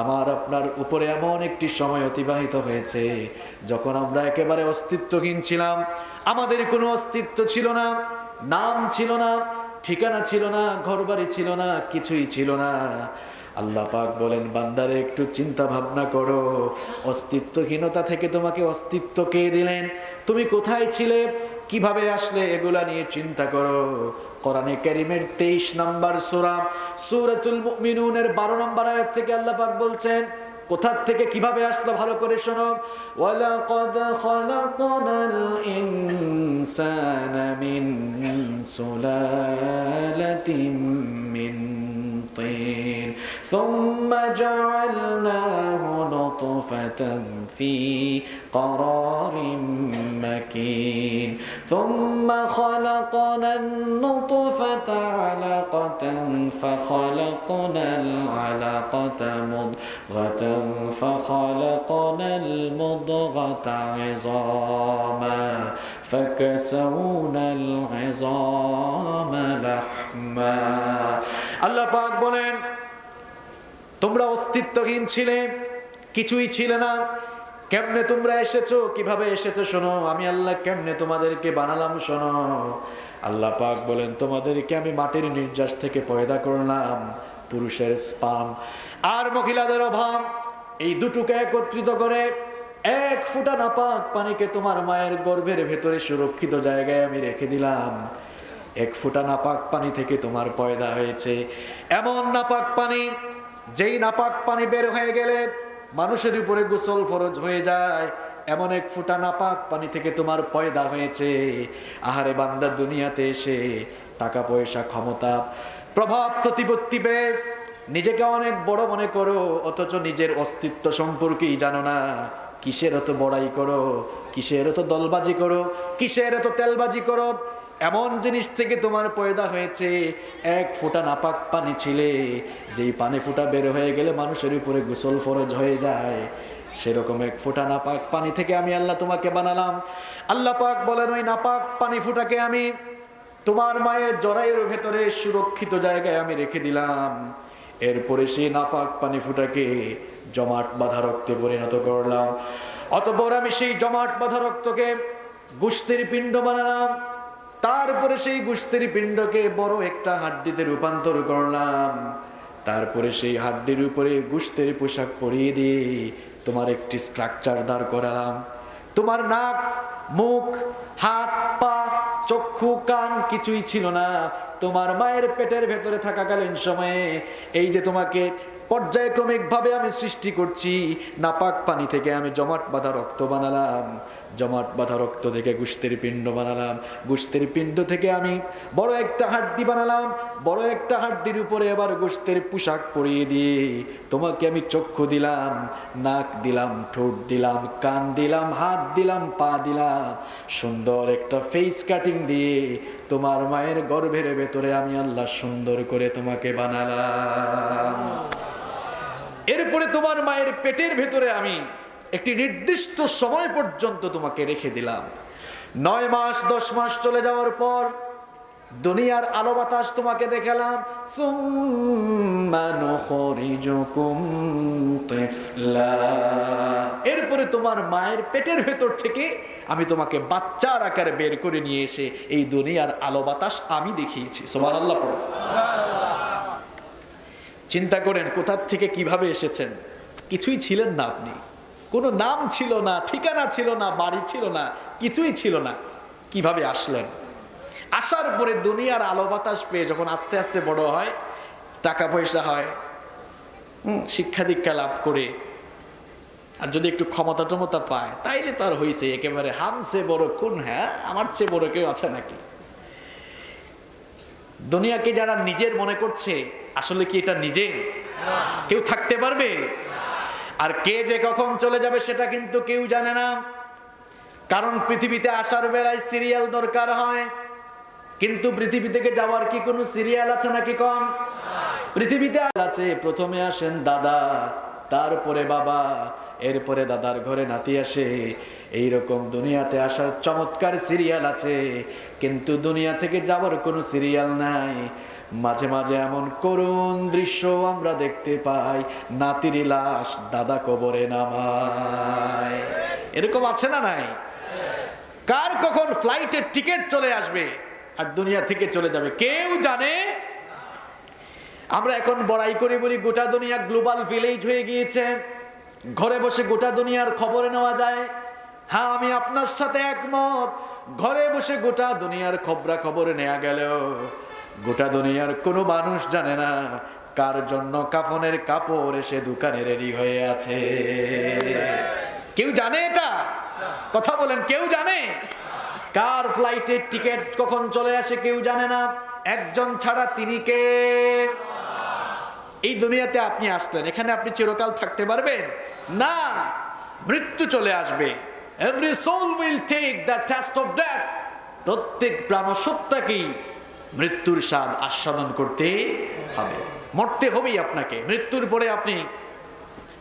আমার আপনার উপরে এমন একটি সময় অতিবাহিত হয়েছে যখন আমরা একেবারে অস্তিত্বহীন ছিলাম। আমাদের কোনো অস্তিত্ব ছিল না, নাম ছিল না, ঠিকানা ছিল না, ঘরবাড়ি ছিল না, কিছুই ছিল না। আল্লাহ পাক বলেন, বান্দারে একটু চিন্তা ভাবনা করো, অস্তিত্বহীনতা থেকে তোমাকে অস্তিত্ব কে দিলেন, তুমি কোথায় ছিলে, কিভাবে আসলে, এগুলা নিয়ে চিন্তা করো। কোরআনে কারীমের ২৩ নম্বর সূরা সূরাতুল মুমিনুনের ১২ নম্বর আয়াত থেকে আল্লাহ পাক বলছেন, কোথা থেকে কিভাবে আসলো ভালো করে শোনো। ওয়ালাকাদ খালাকনাল ইনসানা মিন সুলালাতিন মিন طين ثم جعلناه نطفة في قرار مكين ثم خلقنا النطفة علقة فخلقنا العلقة مضغة فخلقنا المضغة عظاما فكسونا العظام لحما। আল্লাহ পাক বলেন, তোমরা অস্তিত্বহীন ছিলে, কিছুই ছিলে না। কেমনে তোমরা এসেছো, কিভাবে এসেছো শোনো, আমি আল্লাহ কেমনে তোমাদেরকে বানালাম শোনো। আল্লাহ পাক বলেন, তোমাদেরকে আমি মাটির নির্যাস থেকে পয়দা করলাম, পুরুষের স্পাম আর মহিলাদের অভাব, এই দুটোকে একত্রিত করে এক ফোঁটা নাপাক পানিকে তোমার মায়ের গর্ভের ভেতরে সুরক্ষিত জায়গায় আমি রেখে দিলাম। এক ফোঁটা নাপাক পানি থেকে তোমার পয়দা হয়েছে। এমন নাপাক পানি, যেই নাপাক পানি বের হয়ে গেলে মানুষের উপরে গোসল ফরজ হয়ে যায়, এমন এক ফোঁটা নাপাক পানি থেকে তোমার পয়দা হয়েছে। আহারে বান্দা, দুনিয়াতে এসে টাকা পয়সা, ক্ষমতা, প্রভাব প্রতিপত্তি পেয়ে নিজেকে অনেক বড় মনে করো, অথচ নিজের অস্তিত্ব সম্পর্কেই জানো না। কিসের এত বড়াই করো, কিসের এত দলবাজি করো, কিসের এত তেলবাজি করো। এমন জিনিস থেকে তোমার পয়দা হয়েছে, এক ফোঁটা নাপাক পানি ছিলে, যেই পানি ফোঁটা বের হয়ে গেলে মানুষের উপরে গোসল ফরজ হয়ে যায়, সেরকম এক ফোঁটা নাপাক পানি থেকে আমি আল্লাহ তোমাকে বানালাম। আল্লাহ পাক বলেন, ওই নাপাক পানি ফোঁটাকে আমি তোমার মায়ের জরায়ুর ভেতরে সুরক্ষিত জায়গায় আমি রেখে দিলাম। এরপরে সেই নাপাক পানি ফোঁটাকে জমাট বাঁধা রক্তে পরিণত করলাম। অতঃপর আমি সেই জমাট বাঁধা রক্তকে গোশতের পিণ্ড বানালাম। তারপরে সেই গোশতের পিণ্ডকে বড় একটা হাড্ডিতে রূপান্তর করলাম। তারপরে সেই হাড্ডির উপরে গোশতের পোশাক পরিয়ে দিয়ে তোমার একটি স্ট্রাকচার দাঁড় করালাম। তোমার নাক, মুখ, হাত, পা, চক্ষু, কান কিছুই ছিল না, তোমার মায়ের পেটের ভেতরে থাকাকালীন সময়ে এই যে তোমাকে পর্যায়ক্রমিকভাবে আমি সৃষ্টি করছি, নাপাক পানি থেকে আমি জমাট বাঁধা রক্ত বানালাম, জমাট বাঁধা রক্ত থেকে গোশতের পিণ্ড বানালাম, গোশতের পিণ্ড থেকে আমি বড় একটা হাড্ডি বানালাম, বড় একটা হাড্ডির উপরে আবার গোশতের পোশাক পরিয়ে দিয়ে তোমাকে আমি চক্ষু দিলাম, নাক দিলাম, ঠোঁট দিলাম, কান দিলাম, হাত দিলাম, পা দিলাম, সুন্দর একটা ফেস কাটিং দিয়ে তোমার মায়ের গর্ভের ভেতরে আমি আল্লাহ সুন্দর করে তোমাকে বানালাম। এরপরে তোমার মায়ের পেটের ভেতরে আমি একটি নির্দিষ্ট সময় পর্যন্ত তোমাকে রেখে দিলাম। 9 মাস 10 মাস চলে যাওয়ার পর দুনিয়ার আলো বাতাস তোমাকে দেখালাম। এরপরে তোমার মায়ের পেটের ভেতর থেকে আমি তোমাকে বাচ্চার আকারে বের করে নিয়ে এসে এই দুনিয়ার আলো বাতাস আমি দেখিয়েছি। সুবহানাল্লাহ পড়ো। চিন্তা করেন কোথা থেকে কিভাবে এসেছেন। কিছুই ছিলেন না আপনি, কোনো নাম ছিল না, ঠিকানা ছিল না, বাড়ি ছিল না, কিছুই ছিল না। কিভাবে আসলেন? আসার পরে দুনিয়ার আলো বাতাস পেয়ে যখন আস্তে আস্তে বড় হয়, টাকা পয়সা হয়, শিক্ষা দীক্ষা লাভ করে, আর যদি একটু ক্ষমতা টমতা পায়, তাইলে তো আর হয়েছে একেবারে হামসে বড় কোন, হ্যাঁ আমার চেয়ে বড় কেউ আছে নাকি? দুনিয়াকে যারা নিজের মনে করছে, আসলে কি এটা নিজের? কেউ থাকতে পারবে? আর কে যে কখন চলে যাবে সেটা কিন্তু কেউ জানে না। কারণ পৃথিবীতে আসার বেলায় সিরিয়াল দরকার হয়, কিন্তু পৃথিবী থেকে যাওয়ার কি কোনো সিরিয়াল আছে নাকি? কম। পৃথিবীতে আছে, প্রথমে আসেন দাদা, তারপরে বাবা, এরপরে দাদার ঘরে নাতি আসে। এইরকম দুনিয়াতে আসার চমৎকার সিরিয়াল আছে, কিন্তু দুনিয়া থেকে যাওয়ার কোনো সিরিয়াল নাই। মাঝে মাঝে এমন করুণ দৃশ্য আমরা দেখতে পাই, নাতির লাশ দাদা কবরে নামায়। এরকম আছে না নাই? কার কখন ফ্লাইটের টিকিট চলে আসবে আর দুনিয়া থেকে চলে যাবে কেউ জানে? আমরা এখন বড়াই করে বলি গোটা দুনিয়া গ্লোবাল ভিলেজ হয়ে গিয়েছে, ঘরে বসে গোটা দুনিয়ার খবর নেওয়া যায়। হ্যাঁ, আমি আপনার সাথে একমত, ঘরে বসে গোটা দুনিয়ার খবরাখবর নেওয়া গেলেও গোটা দুনিয়ার কোনো মানুষ জানে না কার জন্য কাফনের কাপড় এসে দোকানে রেডি হয়ে আছে। কেউ জানে এটা? কথা বলেন, কেউ জানে? কার ফ্লাইটের টিকিট কখন চলে আসে কেউ জানে না। একজন ছাড়া, তিনি কে? এই দুনিয়াতে আপনি আসলেন, এখানে আপনি চিরকাল থাকতে পারবেন না। মৃত্যু চলে আসবে। Every soul will take the test of death. প্রত্যেক প্রাণসত্তাকেই মৃত্যুর স্বাদ আস্বাদন করতে হবে, মরতে হবেই আপনাকে। মৃত্যুর পরে আপনি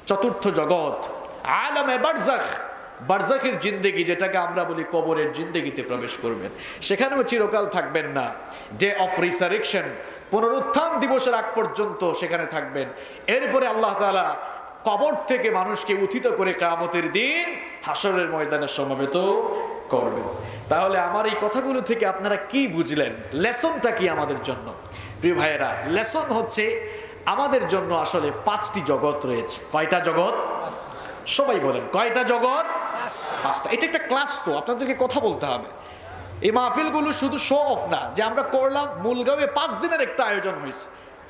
চতুর্থ জগৎ, আলামে বারজাখ, বারজাখের জিন্দেগি, যেটাকে আমরা বলি কবরের জিন্দেগিতে প্রবেশ করবেন। সেখানেও চিরকাল থাকবেন না। ডে অফ রিসারেকশন, পুনরুত্থান দিবসের আগ পর্যন্ত সেখানে থাকবেন। এরপরে আল্লাহ তাআলা কবর থেকে মানুষকে উত্থিত করে কিয়ামতের দিন হাসরের ময়দানে সমবেত করবেন। তাহলে আমার এই কথাগুলো থেকে আপনারা কি বুঝলেন? লেসনটা কি আমাদের জন্য? প্রিয় ভাইয়েরা, লেসন হচ্ছে আমাদের জন্য আসলে 5টি জগৎ রয়েছে। কয়টা জগৎ? সবাই বলেন, কয়টা জগৎ? 5টা। এটা একটা ক্লাস, তো আপনাদেরকে কথা বলতে হবে। এই মাহফিলগুলো শুধু শো অফ না যে আমরা করলাম, মূলগাঁওয়ে 5 দিনের একটা আয়োজন হয়েছে,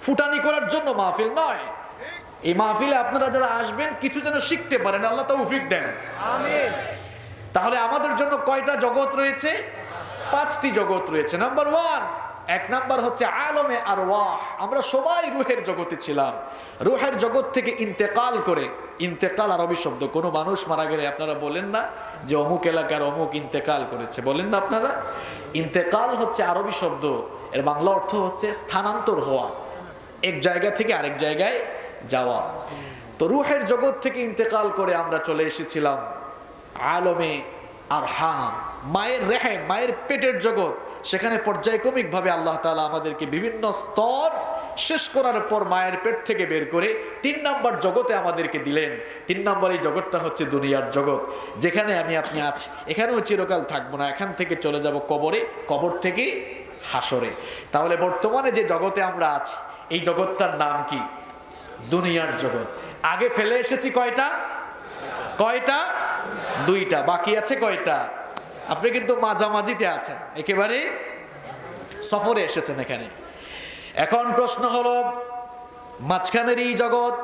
ফুটানি করার জন্য মাহফিল নয়। এই মাহফিলে আপনারা যারা আসবেন কিছু যেন শিখতে পারেন, আল্লাহ তৌফিক দেন। আমিন। তাহলে আমাদের জন্য কয়টা জগৎ রয়েছে? 5টি জগৎ রয়েছে। নাম্বার 1, 1 নাম্বার হচ্ছে আলমে আরওয়াহ। আমরা সবাই রুহের জগতে ছিলাম। রুহের জগৎ থেকে ইন্তেকাল করে, ইন্তেকাল আরবি শব্দ। কোনো মানুষ মারা গেলে আপনারা বলেন না যে অমুক এলাকার অমুক ইন্তেকাল করেছে, বলেন না আপনারা? ইন্তেকাল হচ্ছে আরবি শব্দ, এর বাংলা অর্থ হচ্ছে স্থানান্তর হওয়া, এক জায়গা থেকে আরেক জায়গায় যাওয়া। তো রুহের জগৎ থেকে ইন্তেকাল করে আমরা চলে এসেছিলাম আলমে আরহাম, মায়ের রেহেম, মায়ের পেটের জগৎ। সেখানে পর্যায়ক্রমিকভাবে আল্লাহ তাআলা আমাদেরকে বিভিন্ন স্তর শেষ করার পর মায়ের পেট থেকে বের করে 3 নম্বর জগতে আমাদেরকে দিলেন। 3 নম্বর এই জগৎটা হচ্ছে দুনিয়ার জগৎ, যেখানে আমি আপনি আছি। এখানেও চিরকাল থাকবো না, এখান থেকে চলে যাব কবরে, কবর থেকে হাসরে। তাহলে বর্তমানে যে জগতে আমরা আছি, এই জগৎটার নাম কি? দুনিয়ার জগৎ। আগে ফেলে এসেছি কয়টা? কয়টা? 2টা। বাকি আছে কয়টা? আপনি কিন্তু মাঝামাঝিতে আছেন, একেবারে সফরে এসেছেন এখানে। এখন প্রশ্ন হলো, মাঝখানের এই জগৎ,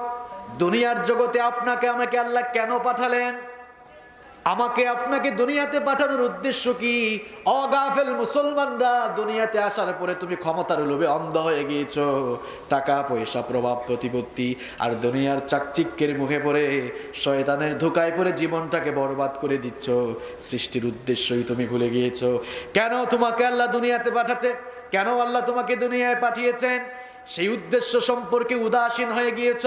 দুনিয়ার জগতে আপনাকে আমাকে আল্লাহ কেন পাঠালেন? আমাকে আপনাকে দুনিয়াতে পাঠানোর উদ্দেশ্য কি? অগাফেল মুসলমানরা, দুনিয়াতে আসার পরে তুমি ক্ষমতার লোভে অন্ধ হয়ে গিয়েছো, টাকা পয়সা প্রভাব প্রতিপত্তি আর দুনিয়ার চাকচিক্যের মুখে পড়ে শয়তানের ধোঁকায় পড়ে জীবনটাকে বরবাদ করে দিচ্ছ। সৃষ্টির উদ্দেশ্যই তুমি ভুলে গিয়েছো। কেন তোমাকে আল্লাহ দুনিয়াতে পাঠাচ্ছে? কেন আল্লাহ তোমাকে দুনিয়ায় পাঠিয়েছেন? সেই উদ্দেশ্য সম্পর্কে উদাসীন হয়ে গিয়েছ।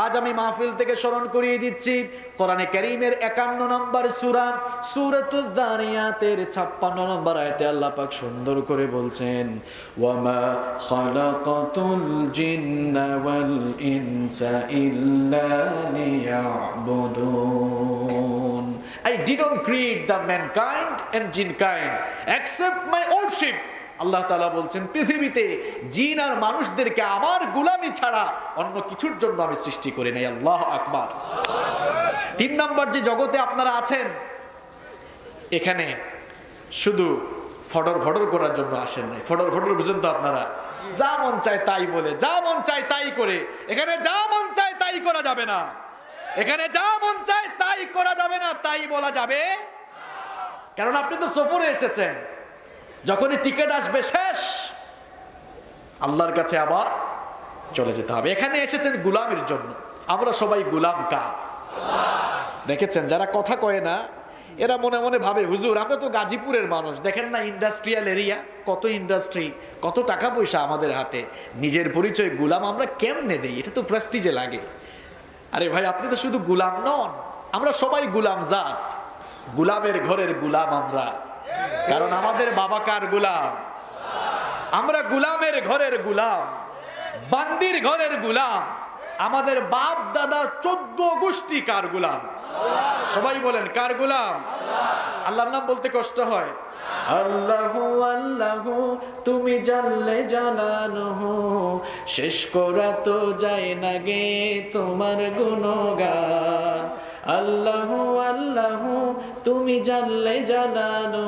আজ আমি মাহফিল থেকে স্মরণ করিয়ে দিচ্ছি, কোরআনে কারীমের 51 নম্বর সূরা সূরাতুয যারিয়াতের 56 নম্বর আয়াতে আল্লাহ পাক সুন্দর করে বলছেন, ওয়ামা খালাকাতুল জিন্না ওয়াল ইনসা ইল্লা লিয়াবুদুন। I didn't create the mankind and jinkind except my worship. আল্লাহ তাআলা বলছেন, পৃথিবীতে জিন আর মানুষদেরকে আমার গোলামি ছাড়া অন্য কিছুর জন্য আমি সৃষ্টি করি নাই। আল্লাহু আকবার। 3 নম্বর যে জগতে আপনারা আছেন, এখানে শুধু ফডর ফডর করার জন্য আসেন নাই। ফডর ফডর বুঝেন তো আপনারা? যা মন চায় তাই বলে, যা মন চায় তাই করে। এখানে যা মন চায় তাই করা যাবে না। এখানে যা মন চায় তাই করা যাবে না, তাই বলা যাবে। কারণ আপনি তো সফরে এসেছেন, যখনই টিকিট আসবে শেষ, আল্লাহর কাছে আবার চলে যেতে হবে। এখানে এসেছেন গোলামের জন্য। আমরা সবাই গোলাম কার? দেখেছেন, যারা কথা কয় না এরা মনে মনে ভাবে, হুজুর আমরা তো গাজীপুরের মানুষ, দেখেন না ইন্ডাস্ট্রিয়াল এরিয়া, কত ইন্ডাস্ট্রি, কত টাকা পয়সা আমাদের হাতে, নিজের পরিচয় গোলাম আমরা কেমনে দেই? এটা তো প্রেস্টিজে লাগে। আরে ভাই, আপনি তো শুধু গোলাম নন, আমরা সবাই গোলাম জাত, গোলামের ঘরের গোলাম আমরা। কারণ আমাদের বাবা কার গোলাম? আমরা গোলামের ঘরের গোলাম, বান্দির ঘরের গোলাম। আমাদের বাপ দাদা 14 গোষ্ঠী কার গোলাম? সবাই বলেন কার গোলাম? আল্লাহর নাম বলতে কষ্ট হয়। আল্লাহু আল্লাহু তুমি জানলে জানানো, শেষ করা তো যায় না গে তোমার গুণগান। আল্লাহু আল্লাহু তুমি জানলে জানানো,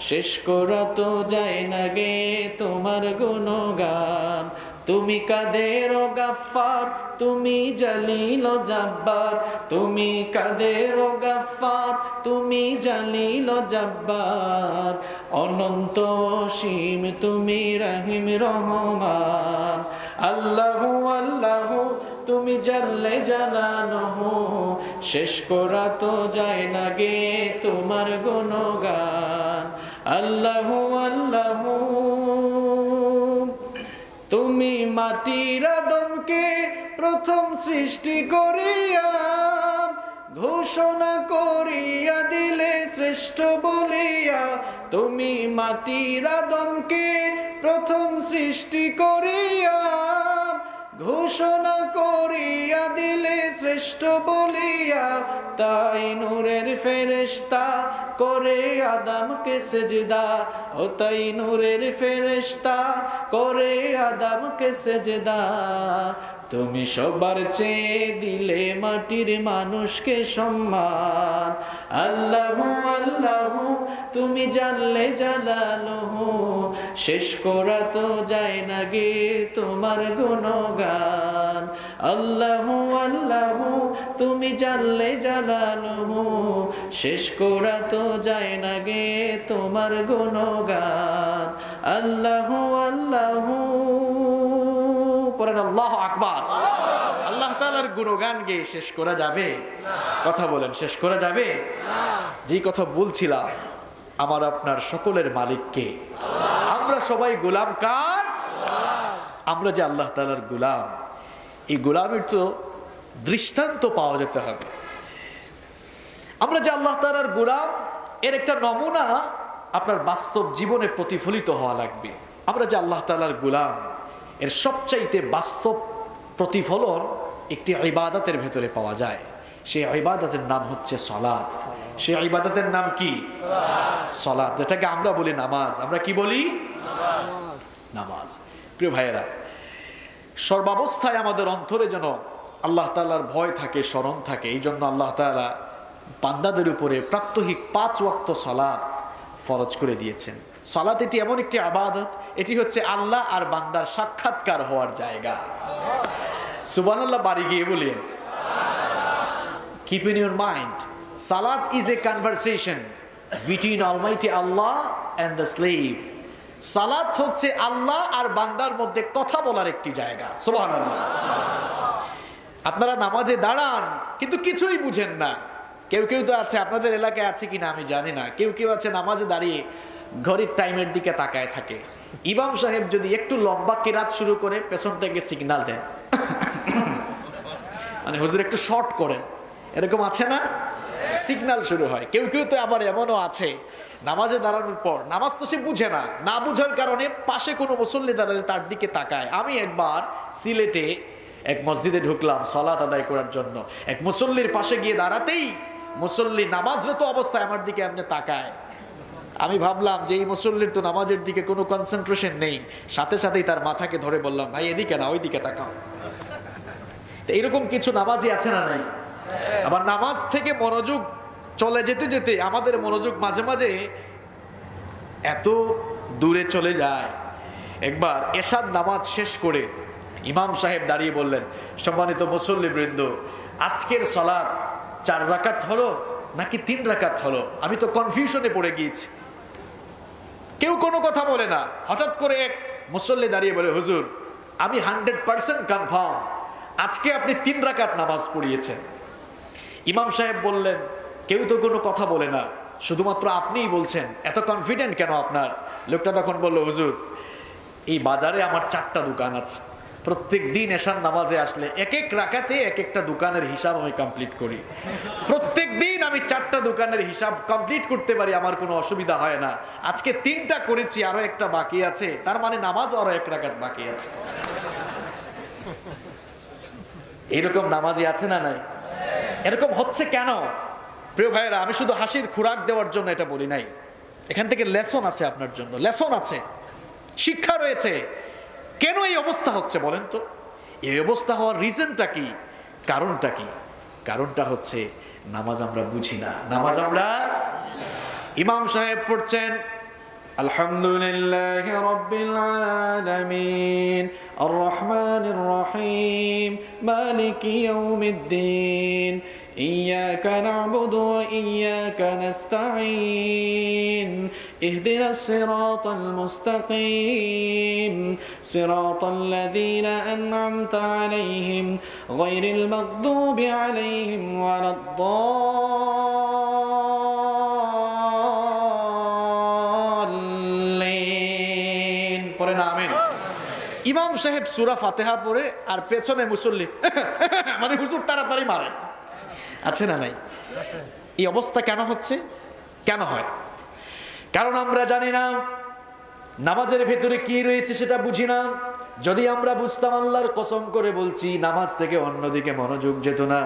শেষ করা তো যায় না গে তোমার গুণগান। তুমি কাদের ও গাফফার, তুমি জলিল ও জব্বার। তুমি কাদের ও গাফফার, তুমি জলিল ও জব্বার। অনন্ত অসীম তুমি রহিম রহমান। আল্লাহু আল্লাহু তুমি জানলে জানানো, শেষ করা তো যায় না গে তোমার গুণগান। আল্লাহু আল্লাহু তুমি মাটির আদমকে প্রথম সৃষ্টি করিয়া ঘোষণা করিয়া দিলে শ্রেষ্ঠ বলিয়া। তুমি মাটির আদমকে প্রথম সৃষ্টি করিয়া ঘোষণা করিয়া দিলে শ্রেষ্ঠ বলিয়া। তাই নূরের ফেরেশতা করে আদমকে সেজদা, ও তাই নূরের ফেরেশতা করে আদমকে সেজদা। তুমি সবার চেয়ে দিলে মাটির মানুষকে সম্মান। আল্লাহু আল্লাহু তুমি জানলে জালালুহু, শেষ করা তো যায় না গে তোমার গুণগান। আল্লাহু আল্লাহু তুমি জানলে জালালুহু, শেষ করা তো যায় না গে তোমার গুণগান। আল্লাহু আল্লাহু পড়েন আল্লাহু আকবার। আল্লাহ তাআলার গুণগান গেয়ে শেষ করা যাবে? কথা বলেন, শেষ করা যাবে? যে কথা বলছিলাম, আমার আপনার সকলের মালিককে। আমরা সবাই গোলাম কার? আমরা যে আল্লাহ তাআলার গোলাম, এই গোলামের তো দৃষ্টান্ত পাওয়া যেতে হবে। আমরা যে আল্লাহ তাআলার গোলাম, এর একটা নমুনা আপনার বাস্তব জীবনে প্রতিফলিত হওয়া লাগবে। আমরা যে আল্লাহ তাআলার গোলাম, এর সবচাইতে বাস্তব প্রতিফলন একটি ইবাদতের ভেতরে পাওয়া যায়। সেই ইবাদতের নাম হচ্ছে সালাত। সেই ইবাদতের নাম কি? সালাত, যেটাকে আমরা বলি নামাজ। আমরা কি বলি? নামাজ। প্রিয় ভাইয়েরা, সর্বাবস্থায় আমাদের অন্তরে যেন আল্লাহ তাআলার ভয় থাকে, স্মরণ থাকে। এই জন্য আল্লাহ তাআলা বান্দাদের উপরে প্রাত্যহিক 5 ওয়াক্ত সালাত ফরজ করে দিয়েছেন। সালাত এটি এমন একটি ইবাদত, এটি হচ্ছে আল্লাহ আর বান্দার সাক্ষাৎকার হওয়ার জায়গা। সুবহানাল্লাহ বাড়ি গিয়ে বলেন। Keep in your mind, salat is a conversation between Almighty Allah and the slave. সালাত হচ্ছে আল্লাহ আর বান্দার মধ্যে কথা বলার একটি জায়গা। সুবহানাল্লাহ। আপনারা নামাজে দাঁড়ান কিন্তু কিছুই বুঝেন না। কেউ কেউ তো আছে, আপনাদের এলাকায় আছে কিনা আমি জানি না, কেউ কেউ আছে নামাজে দাঁড়িয়ে ঘড়ির টাইমের দিকে তাকায় থাকে। ইমাম সাহেব যদি একটু লম্বা কিরাত শুরু করে পেছন থেকে সিগন্যাল দেন, মানে হুজুর একটু শর্ট করেন, এরকম আছে না? সিগন্যাল শুরু হয়। কেউ কেউ তো আবার এমনও আছে নামাজে দাঁড়ানোর পর, নামাজ তো সে বুঝে না, না বুঝার কারণে পাশে কোনো মুসল্লি দাঁড়ালে তার দিকে তাকায়। আমি একবার সিলেটে এক মসজিদে ঢুকলাম সালাত আদায় করার জন্য, এক মুসল্লির পাশে গিয়ে দাঁড়াতেই মুসল্লি নামাজরত অবস্থায় আমার দিকে এমনি তাকায়। আমি ভাবলাম যে এই মুসল্লির তো নামাজের দিকে কোনো কনসেন্ট্রেশন নেই, সাথে সাথেই তার মাথাকে ধরে বললাম, ভাই এদিকে না ওইদিকে তাকাও। তো এইরকম কিছু নামাজি আছে না নাই? আবার নামাজ থেকে মনোযোগ চলে যেতে যেতে আমাদের মনোযোগ মাঝে মাঝে এত দূরে চলে যায়। একবার এশার নামাজ শেষ করে ইমাম সাহেব দাঁড়িয়ে বললেন, সম্মানিত মুসল্লিবৃন্দ, আজকের সালাত 4 রাকাত হলো নাকি 3 রাকাত হলো? আমি তো কনফিউশনে পড়ে গিয়েছি। কেউ কোনো কথা বলে না। হঠাৎ করে এক মুসল্লি দাঁড়িয়ে বলে, হুজুর আমি 100% কনফার্ম আজকে আপনি 3 রাকাত নামাজ পড়িয়েছেন। ইমাম সাহেব বললেন, কেউ তো কোনো কথা বলে না, শুধুমাত্র আপনিই বলছেন, এত কনফিডেন্ট কেন আপনার? লোকটা তখন বলল, হুজুর এই বাজারে আমার 4টা দোকান আছে, প্রত্যেক দিন এশার নামাজে আসলে এক এক রাকাতে এক একটা দোকানের হিসাব আমি কমপ্লিট করি। প্রত্যেক দিন আমি 4টা দোকানের হিসাব কমপ্লিট করতে পারি, আমার কোনো অসুবিধা হয় না। আজকে 3টা করেছি, আরো একটা বাকি আছে, তার মানে নামাজ আরো 1 রাকাত বাকি আছে। এইরকম নামাজি আছে না নাই? এরকম হচ্ছে কেন? প্রিয় ভাইয়েরা, আমি শুধু হাসির খোরাক দেওয়ার জন্য এটা বলি নাই, এখান থেকে লেসন আছে আপনার জন্য, লেসন আছে, শিক্ষা রয়েছে। কেন এই অবস্থা হচ্ছে বলেন তো? এই অবস্থা হওয়ার রিজনটা কি, কারণটা কি? কারণটা হচ্ছে নামাজ আমরা বুঝি না। নামাজ আমরা, ইমাম সাহেব পড়ছেন আলহামদুলিল্লাহি রাব্বিল আলামিন আর রহমানির রহিম মালিকি ইয়াউমিদ্দিন إياك نعبد وإياك نستعين اهدنا الصراط المستقيم صراط الذين أنعمت عليهم غير المغضوب عليهم ولا الضالين পড়েন আমিন। ইমাম সাহেব সূরা ফাতিহা পড়ে আর পেছনে মুসল্লি মানে হুজুর তাড়াতাড়ি মারেন, আছে না নাই? এই অবস্থা কেন হচ্ছে, কেন হয়? কারণ আমরা জানি না নামাজের ভেতরে কি রয়েছে, সেটা বুঝি না। যদি আমরা বুঝতাম, আল্লাহর কসম করে বলছি, নামাজ থেকে অন্যদিকে মনোযোগ যেত না।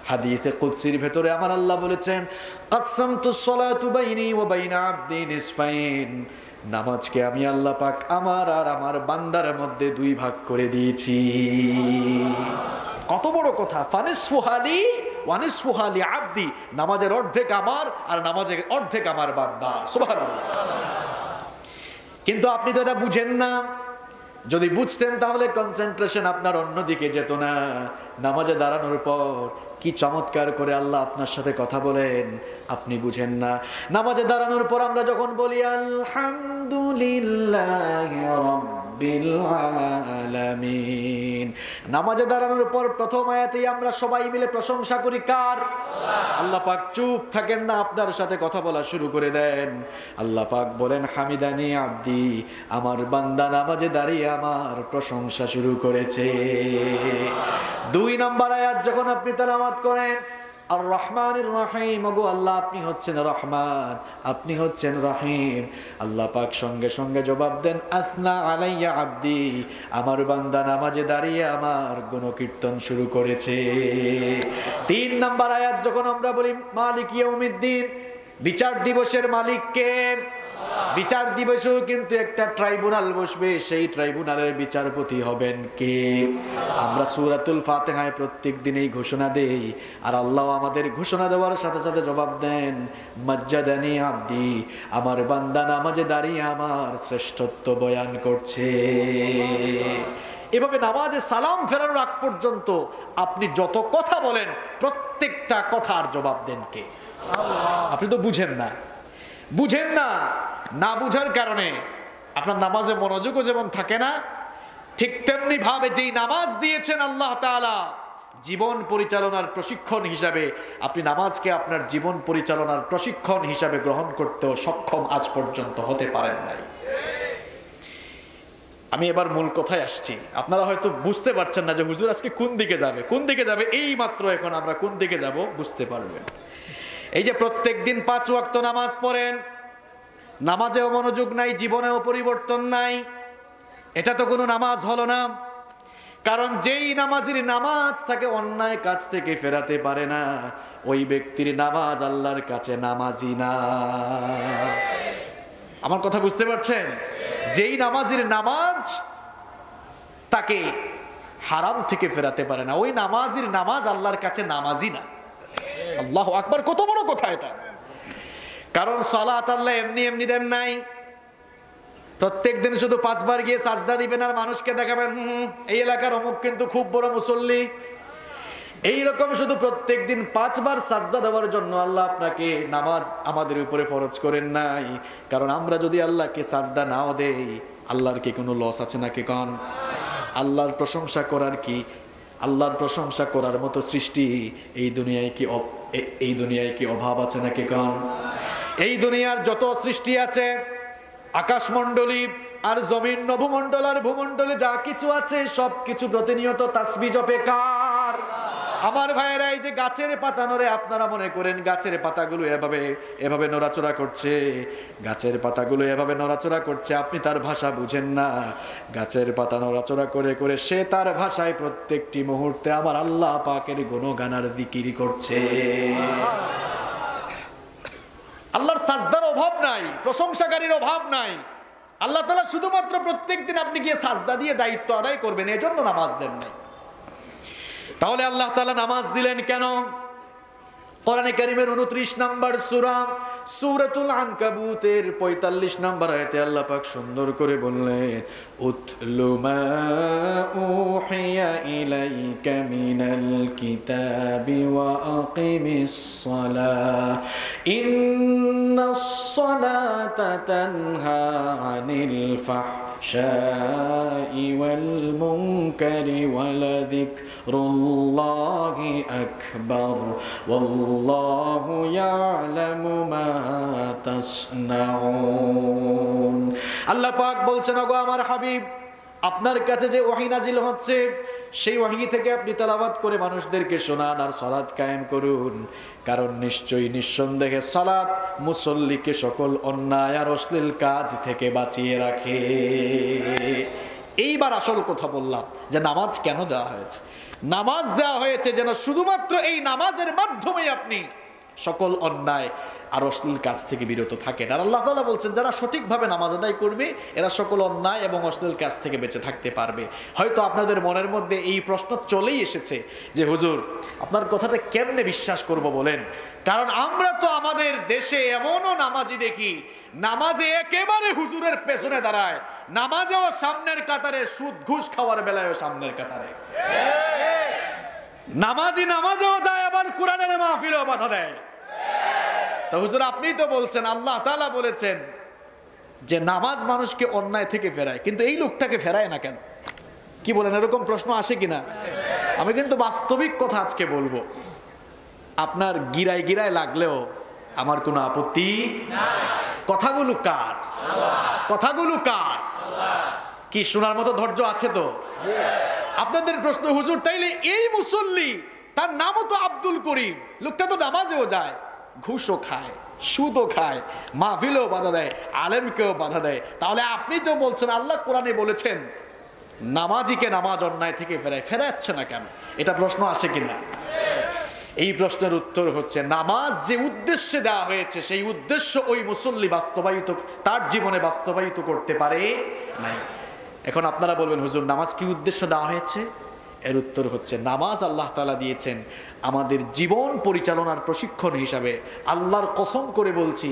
হাদিসে কুদসির ভেতরে আমার আল্লাহ বলেছেন, কাসসামতুস সালাতু বাইনি ওয়া বাইনা আবদি নিসফাইন, নামাজকে আমি আল্লাহ পাক আমার আর আমার বান্দার মধ্যে 2 ভাগ করে দিয়েছি। কত বড় কথা! ফানিসফুহালি ওয়ানিসফুহালি আবদি, নামাজের অর্ধেক আমার আর নামাজের অর্ধেক আমার বান্দা। সুবহানাল্লাহ। কিন্তু আপনি তো এটা বুঝেন না। যদি বুঝতেন তাহলে কনসেন্ট্রেশন আপনার অন্যদিকে যেত না। নামাজে দাঁড়ানোর পর কি চমৎকার করে আল্লাহ আপনার সাথে কথা বলেন, আপনি বুঝেন না। নামাজে দাঁড়ানোর পর আমরা যখন বলি আলহামদুলিল্লাহি রাব্বিল আলামিন, নামাজে দাঁড়ানোর পর প্রথম আয়াতেই আমরা সবাই মিলে প্রশংসা করি কার? আল্লাহ পাক চুপ থাকেন না, আপনার সাথে কথা বলা শুরু করে দেন। আল্লাহ পাক বলেন, হামিদানি আব্দি, আমার বান্দা নামাজে দাঁড়িয়ে আমার প্রশংসা শুরু করেছে। 2 নম্বর আয়াত যখন আপনি তেলাওয়াত করেন, আর রহমানির রহিম, ওগো আল্লাহ আপনি হচ্ছেন রহমান, আপনি হচ্ছেন রহিম, আল্লাহ পাক সঙ্গে সঙ্গে জবাব দেন, আসনা আলাইয়া আব্দি, আমার বান্দা নামাজে দাঁড়িয়ে আমার গুণকীর্তন শুরু করেছে। 3 নম্বর আয়াত যখন আমরা বলি মালিক ইয়াউমিদ্দিন, বিচার দিবসের মালিক কে? বিচার দিবসেও কিন্তু একটা ট্রাইব্যুনাল বসবে, সেই ট্রাইব্যুনালের বিচারপতি হবেন কে? আমরা সূরাতুল ফাতিহায় প্রত্যেক দিনই ঘোষণা দেই, আর আল্লাহ আমাদের ঘোষণা দেওয়ার সাথে সাথে জবাব দেন, মাজ্জাদানি আব্দি, আমার বান্দা নামাজে দাঁড়িয়ে আমার শ্রেষ্ঠত্ব বয়ান করছে। এভাবে নামাজে সালাম ফেরানোর আগ পর্যন্ত আপনি যত কথা বলেন প্রত্যেকটা কথার জবাব দেন কে? আপনি তো বুঝেন না, বুঝেন না, না বুঝার কারণে আপনার নামাজে মনোযোগও যেমন থাকে না, ঠিক তেমনি ভাবে যেই নামাজ দিয়েছেন আল্লাহ তাআলা জীবন পরিচালনার প্রশিক্ষণ হিসাবে, আপনি নামাজকে আপনার জীবন পরিচালনার প্রশিক্ষণ হিসাবে গ্রহণ করতেও সক্ষম আজ পর্যন্ত হতে পারেন নাই। আমি এবার মূল কথায় আসছি। আপনারা হয়তো বুঝতে পারছেন না যে হুজুর আজকে কোন দিকে যাবে, কোন দিকে যাবে। এই মাত্র এখন আমরা কোন দিকে যাব বুঝতে পারবেন। এই যে প্রত্যেক দিন 5 ওয়াক্ত নামাজ পড়েন, নামাজেও মনোযোগ নাই, জীবনেও পরিবর্তন নাই, এটা তো কোনো নামাজ হলো না। কারণ যেই নামাজের নামাজ তাকে অন্যায় কাজ থেকে ফেরাতে পারে না, ওই ব্যক্তির নামাজ আল্লাহর কাছে নামাজি না। আমার কথা বুঝতে পারছেন? যেই নামাজের নামাজ তাকে হারাম থেকে ফেরাতে পারে না, ওই নামাজের নামাজ আল্লাহর কাছে নামাজি না। আল্লাহু আকবার, কত বড় কথা এটা! কারণ সালাত আল্লাহ এমনি এমনি দেন নাই। প্রত্যেক দিন শুধু 5 বার গিয়ে সাজদা দিবেন আর মানুষকে দেখাবেন এই এলাকার অমুক কিন্তু খুব বড় মুসল্লি, এইরকম শুধু প্রত্যেক দিন 5 বার সাজদা দেওয়ার জন্য আল্লাহ আপনাকে নামাজ আমাদের উপরে ফরজ করেন নাই। কারণ আমরা যদি আল্লাহকে সাজদা নাও দেই, আল্লাহর কি কোনো লস আছে নাকি? কন আল্লাহর প্রশংসা করার কি, আল্লাহর প্রশংসা করার মতো সৃষ্টি এই দুনিয়ায় কি অভাব আছে নাকি? কন এই দুনিয়ার যত সৃষ্টি আছে, আকাশমণ্ডলী আর জমিন, নভমণ্ডল আর ভূমণ্ডলে যা কিছু আছে, সব কিছু প্রতিনিয়ত তাসবিহ জপে কার? আমার ভাইয়েরা, এই যে গাছের পাতা নড়ে, আপনারা মনে করেন গাছের পাতাগুলো এভাবে নড়াচড়া করছে, গাছের পাতাগুলো এভাবে নড়াচড়া করছে, আপনি তার ভাষা বুঝেন না। গাছের পাতা নড়াচড়া করে করে সে তার ভাষায় প্রত্যেকটি মুহূর্তে আমার আল্লাহ পাকের গুণগান আর জিকির করছে। আল্লাহর সাজদার অভাব নাই, প্রশংসাকারীর অভাব নাই। আল্লাহ তাআলা শুধুমাত্র প্রত্যেক দিন আপনি গিয়ে সাজদা দিয়ে দায়িত্ব আদায় করবেন, এজন্য নামাজ দেন নাই। তাহলে আল্লাহ তাআলা নামাজ দিলেন কেন? কোরআনে কারীমের 29 নম্বর সূরা, সূরাতুল আনকাবুতের 45 নম্বর আয়াতে আল্লাহ পাক সুন্দর করে বললেন, উতলু মা উহিয়া ইলাইকা মিনাল কিতাবি ওয়া আকিমিস সালাহ ইন্নাস সালাতা তানহা আনিল ফাহশাই ওয়াল মুনকারি ওয়ালাযিকরুল্লাহি আকবার ওয়াল্লাহু ইয়ালামু মা তাসনাউন। আল্লাহ পাক বলছেন, ওগো আমার হাবিব, আপনার কাছে যে ওহী নাজিল হচ্ছে, সেই ওহী থেকে আপনি তেলাওয়াত করে মানুষদেরকে শোনান আর সালাত কায়েম করুন। কারণ নিশ্চয়ই নিঃসন্দেহে সালাত মুসল্লিকে সকল অন্যায় আর অশ্লীল কাজ থেকে বাঁচিয়ে রাখে। এইবার আসল কথা বললাম যে নামাজ কেন দেওয়া হয়েছে। নামাজ দেওয়া হয়েছে যেন শুধুমাত্র এই নামাজের মাধ্যমে আপনি সকল অন্যায় আর অশ্লীল কাজ থেকে বিরত থাকেন। আর আল্লাহ তাআলা বলছেন, যারা সঠিকভাবে নামাজ আদায় করবে এরা সকল অন্যায় এবং অশ্লীল কাজ থেকে বেঁচে থাকতে পারবে। হয়তো আপনাদের মনের মধ্যে এই প্রশ্ন চলেই এসেছে যে হুজুর, আপনার কথাটা কেমনে বিশ্বাস করব বলেন? কারণ আমরা তো আমাদের দেশে এমনও নামাজি দেখি, নামাজে একেবারে হুজুরের পেছনে দাঁড়ায়, নামাজেও সামনের কাতারে, সুদ ঘুষ খাওয়ার বেলায়ও সামনের কাতারে, নামাজি নামাজেও যায়, আবার কোরআনের মাহফিলেও বাধা দেয়। তো হুজুর, আপনিই তো বলছেন, আল্লাহ তাআলা বলেছেন যে নামাজ মানুষকে অন্যায় থেকে ফেরায়, কিন্তু এই লোকটাকে ফেরায় না কেন? কি বলেন, এরকম প্রশ্ন আসে কিনা? আমি কিন্তু বাস্তবিক কথা আজকে বলবো, আপনার গিরায় গিরায় লাগলেও আমার কোনো আপত্তি নাই। কথাগুলো কার? কথাগুলো কার? কি শোনার মতো ধৈর্য আছে তো? আপনাদের প্রশ্ন, হুজুর তাইলে এই মুসল্লি, তার নামও তো আব্দুল করিম, লোকটা তো নামাজেও যায়, ঘুষও খায়, সুদও খায়, মাহফিলেও বাধা দেয়, আলেমকেও বাধা দেয়, তাহলে আপনি তো বলছেন আল্লাহ কোরআনে বলেছেন নামাজিকে নামাজ অন্যায় থেকে ফেরাচ্ছে না কেন? এটা প্রশ্ন আসে কিনা? এই প্রশ্নের উত্তর হচ্ছে নামাজ যে উদ্দেশ্যে দেওয়া হয়েছে সেই উদ্দেশ্য ওই মুসল্লি বাস্তবায়িত তার জীবনে বাস্তবায়িত করতে পারে নাই। এখন আপনারা বলবেন হুজুর নামাজ কি উদ্দেশ্য দেওয়া হয়েছে? এর উত্তর হচ্ছে নামাজ আল্লাহ তাআলা দিয়েছেন আমাদের জীবন পরিচালনার প্রশিক্ষণ হিসাবে। আল্লাহর কসম করে বলছি,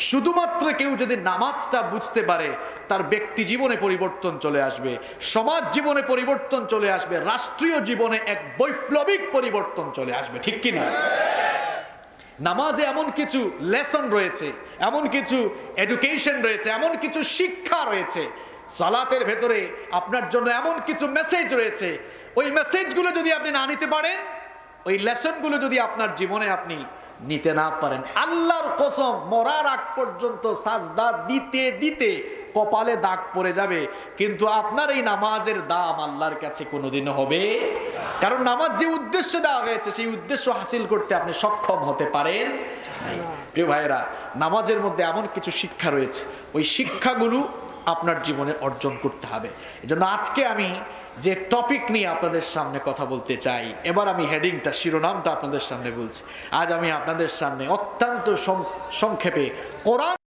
শুধুমাত্র কেউ যদি নামাজটা বুঝতে পারে তার ব্যক্তি জীবনে পরিবর্তন চলে আসবে, সমাজ জীবনে পরিবর্তন চলে আসবে, রাষ্ট্রীয় জীবনে এক বৈপ্লবিক পরিবর্তন চলে আসবে। ঠিক কি না? নামাজে এমন কিছু লেসন রয়েছে, এমন কিছু এডুকেশন রয়েছে, এমন কিছু শিক্ষা রয়েছে, সালাতের ভেতরে আপনার জন্য এমন কিছু মেসেজ রয়েছে, ওই মেসেজগুলো যদি আপনি না নিতে পারেন, ওই লেসনগুলো যদি আপনার জীবনে আপনি নিতে না পারেন, আল্লাহর কসম মরার আগ পর্যন্ত সাজদা দিতে দিতে কপালে দাগ পড়ে যাবে, কিন্তু আপনার এই নামাজের দাম আল্লাহর কাছে কোনোদিনও হবে। কারণ নামাজ যে উদ্দেশ্য দেওয়া হয়েছে সেই উদ্দেশ্য হাসিল করতে আপনি সক্ষম হতে পারেন নাই। প্রিয় ভাইয়েরা, নামাজের মধ্যে এমন কিছু শিক্ষা রয়েছে, ওই শিক্ষাগুলো আপনার জীবনে অর্জন করতে হবে। এজন্য আজকে আমি যে টপিক নিয়ে আপনাদের সামনে কথা বলতে চাই, এবার আমি হেডিংটা, শিরোনামটা আপনাদের সামনে বলছি। আজ আমি আপনাদের সামনে অত্যন্ত সংক্ষেপে কোরআন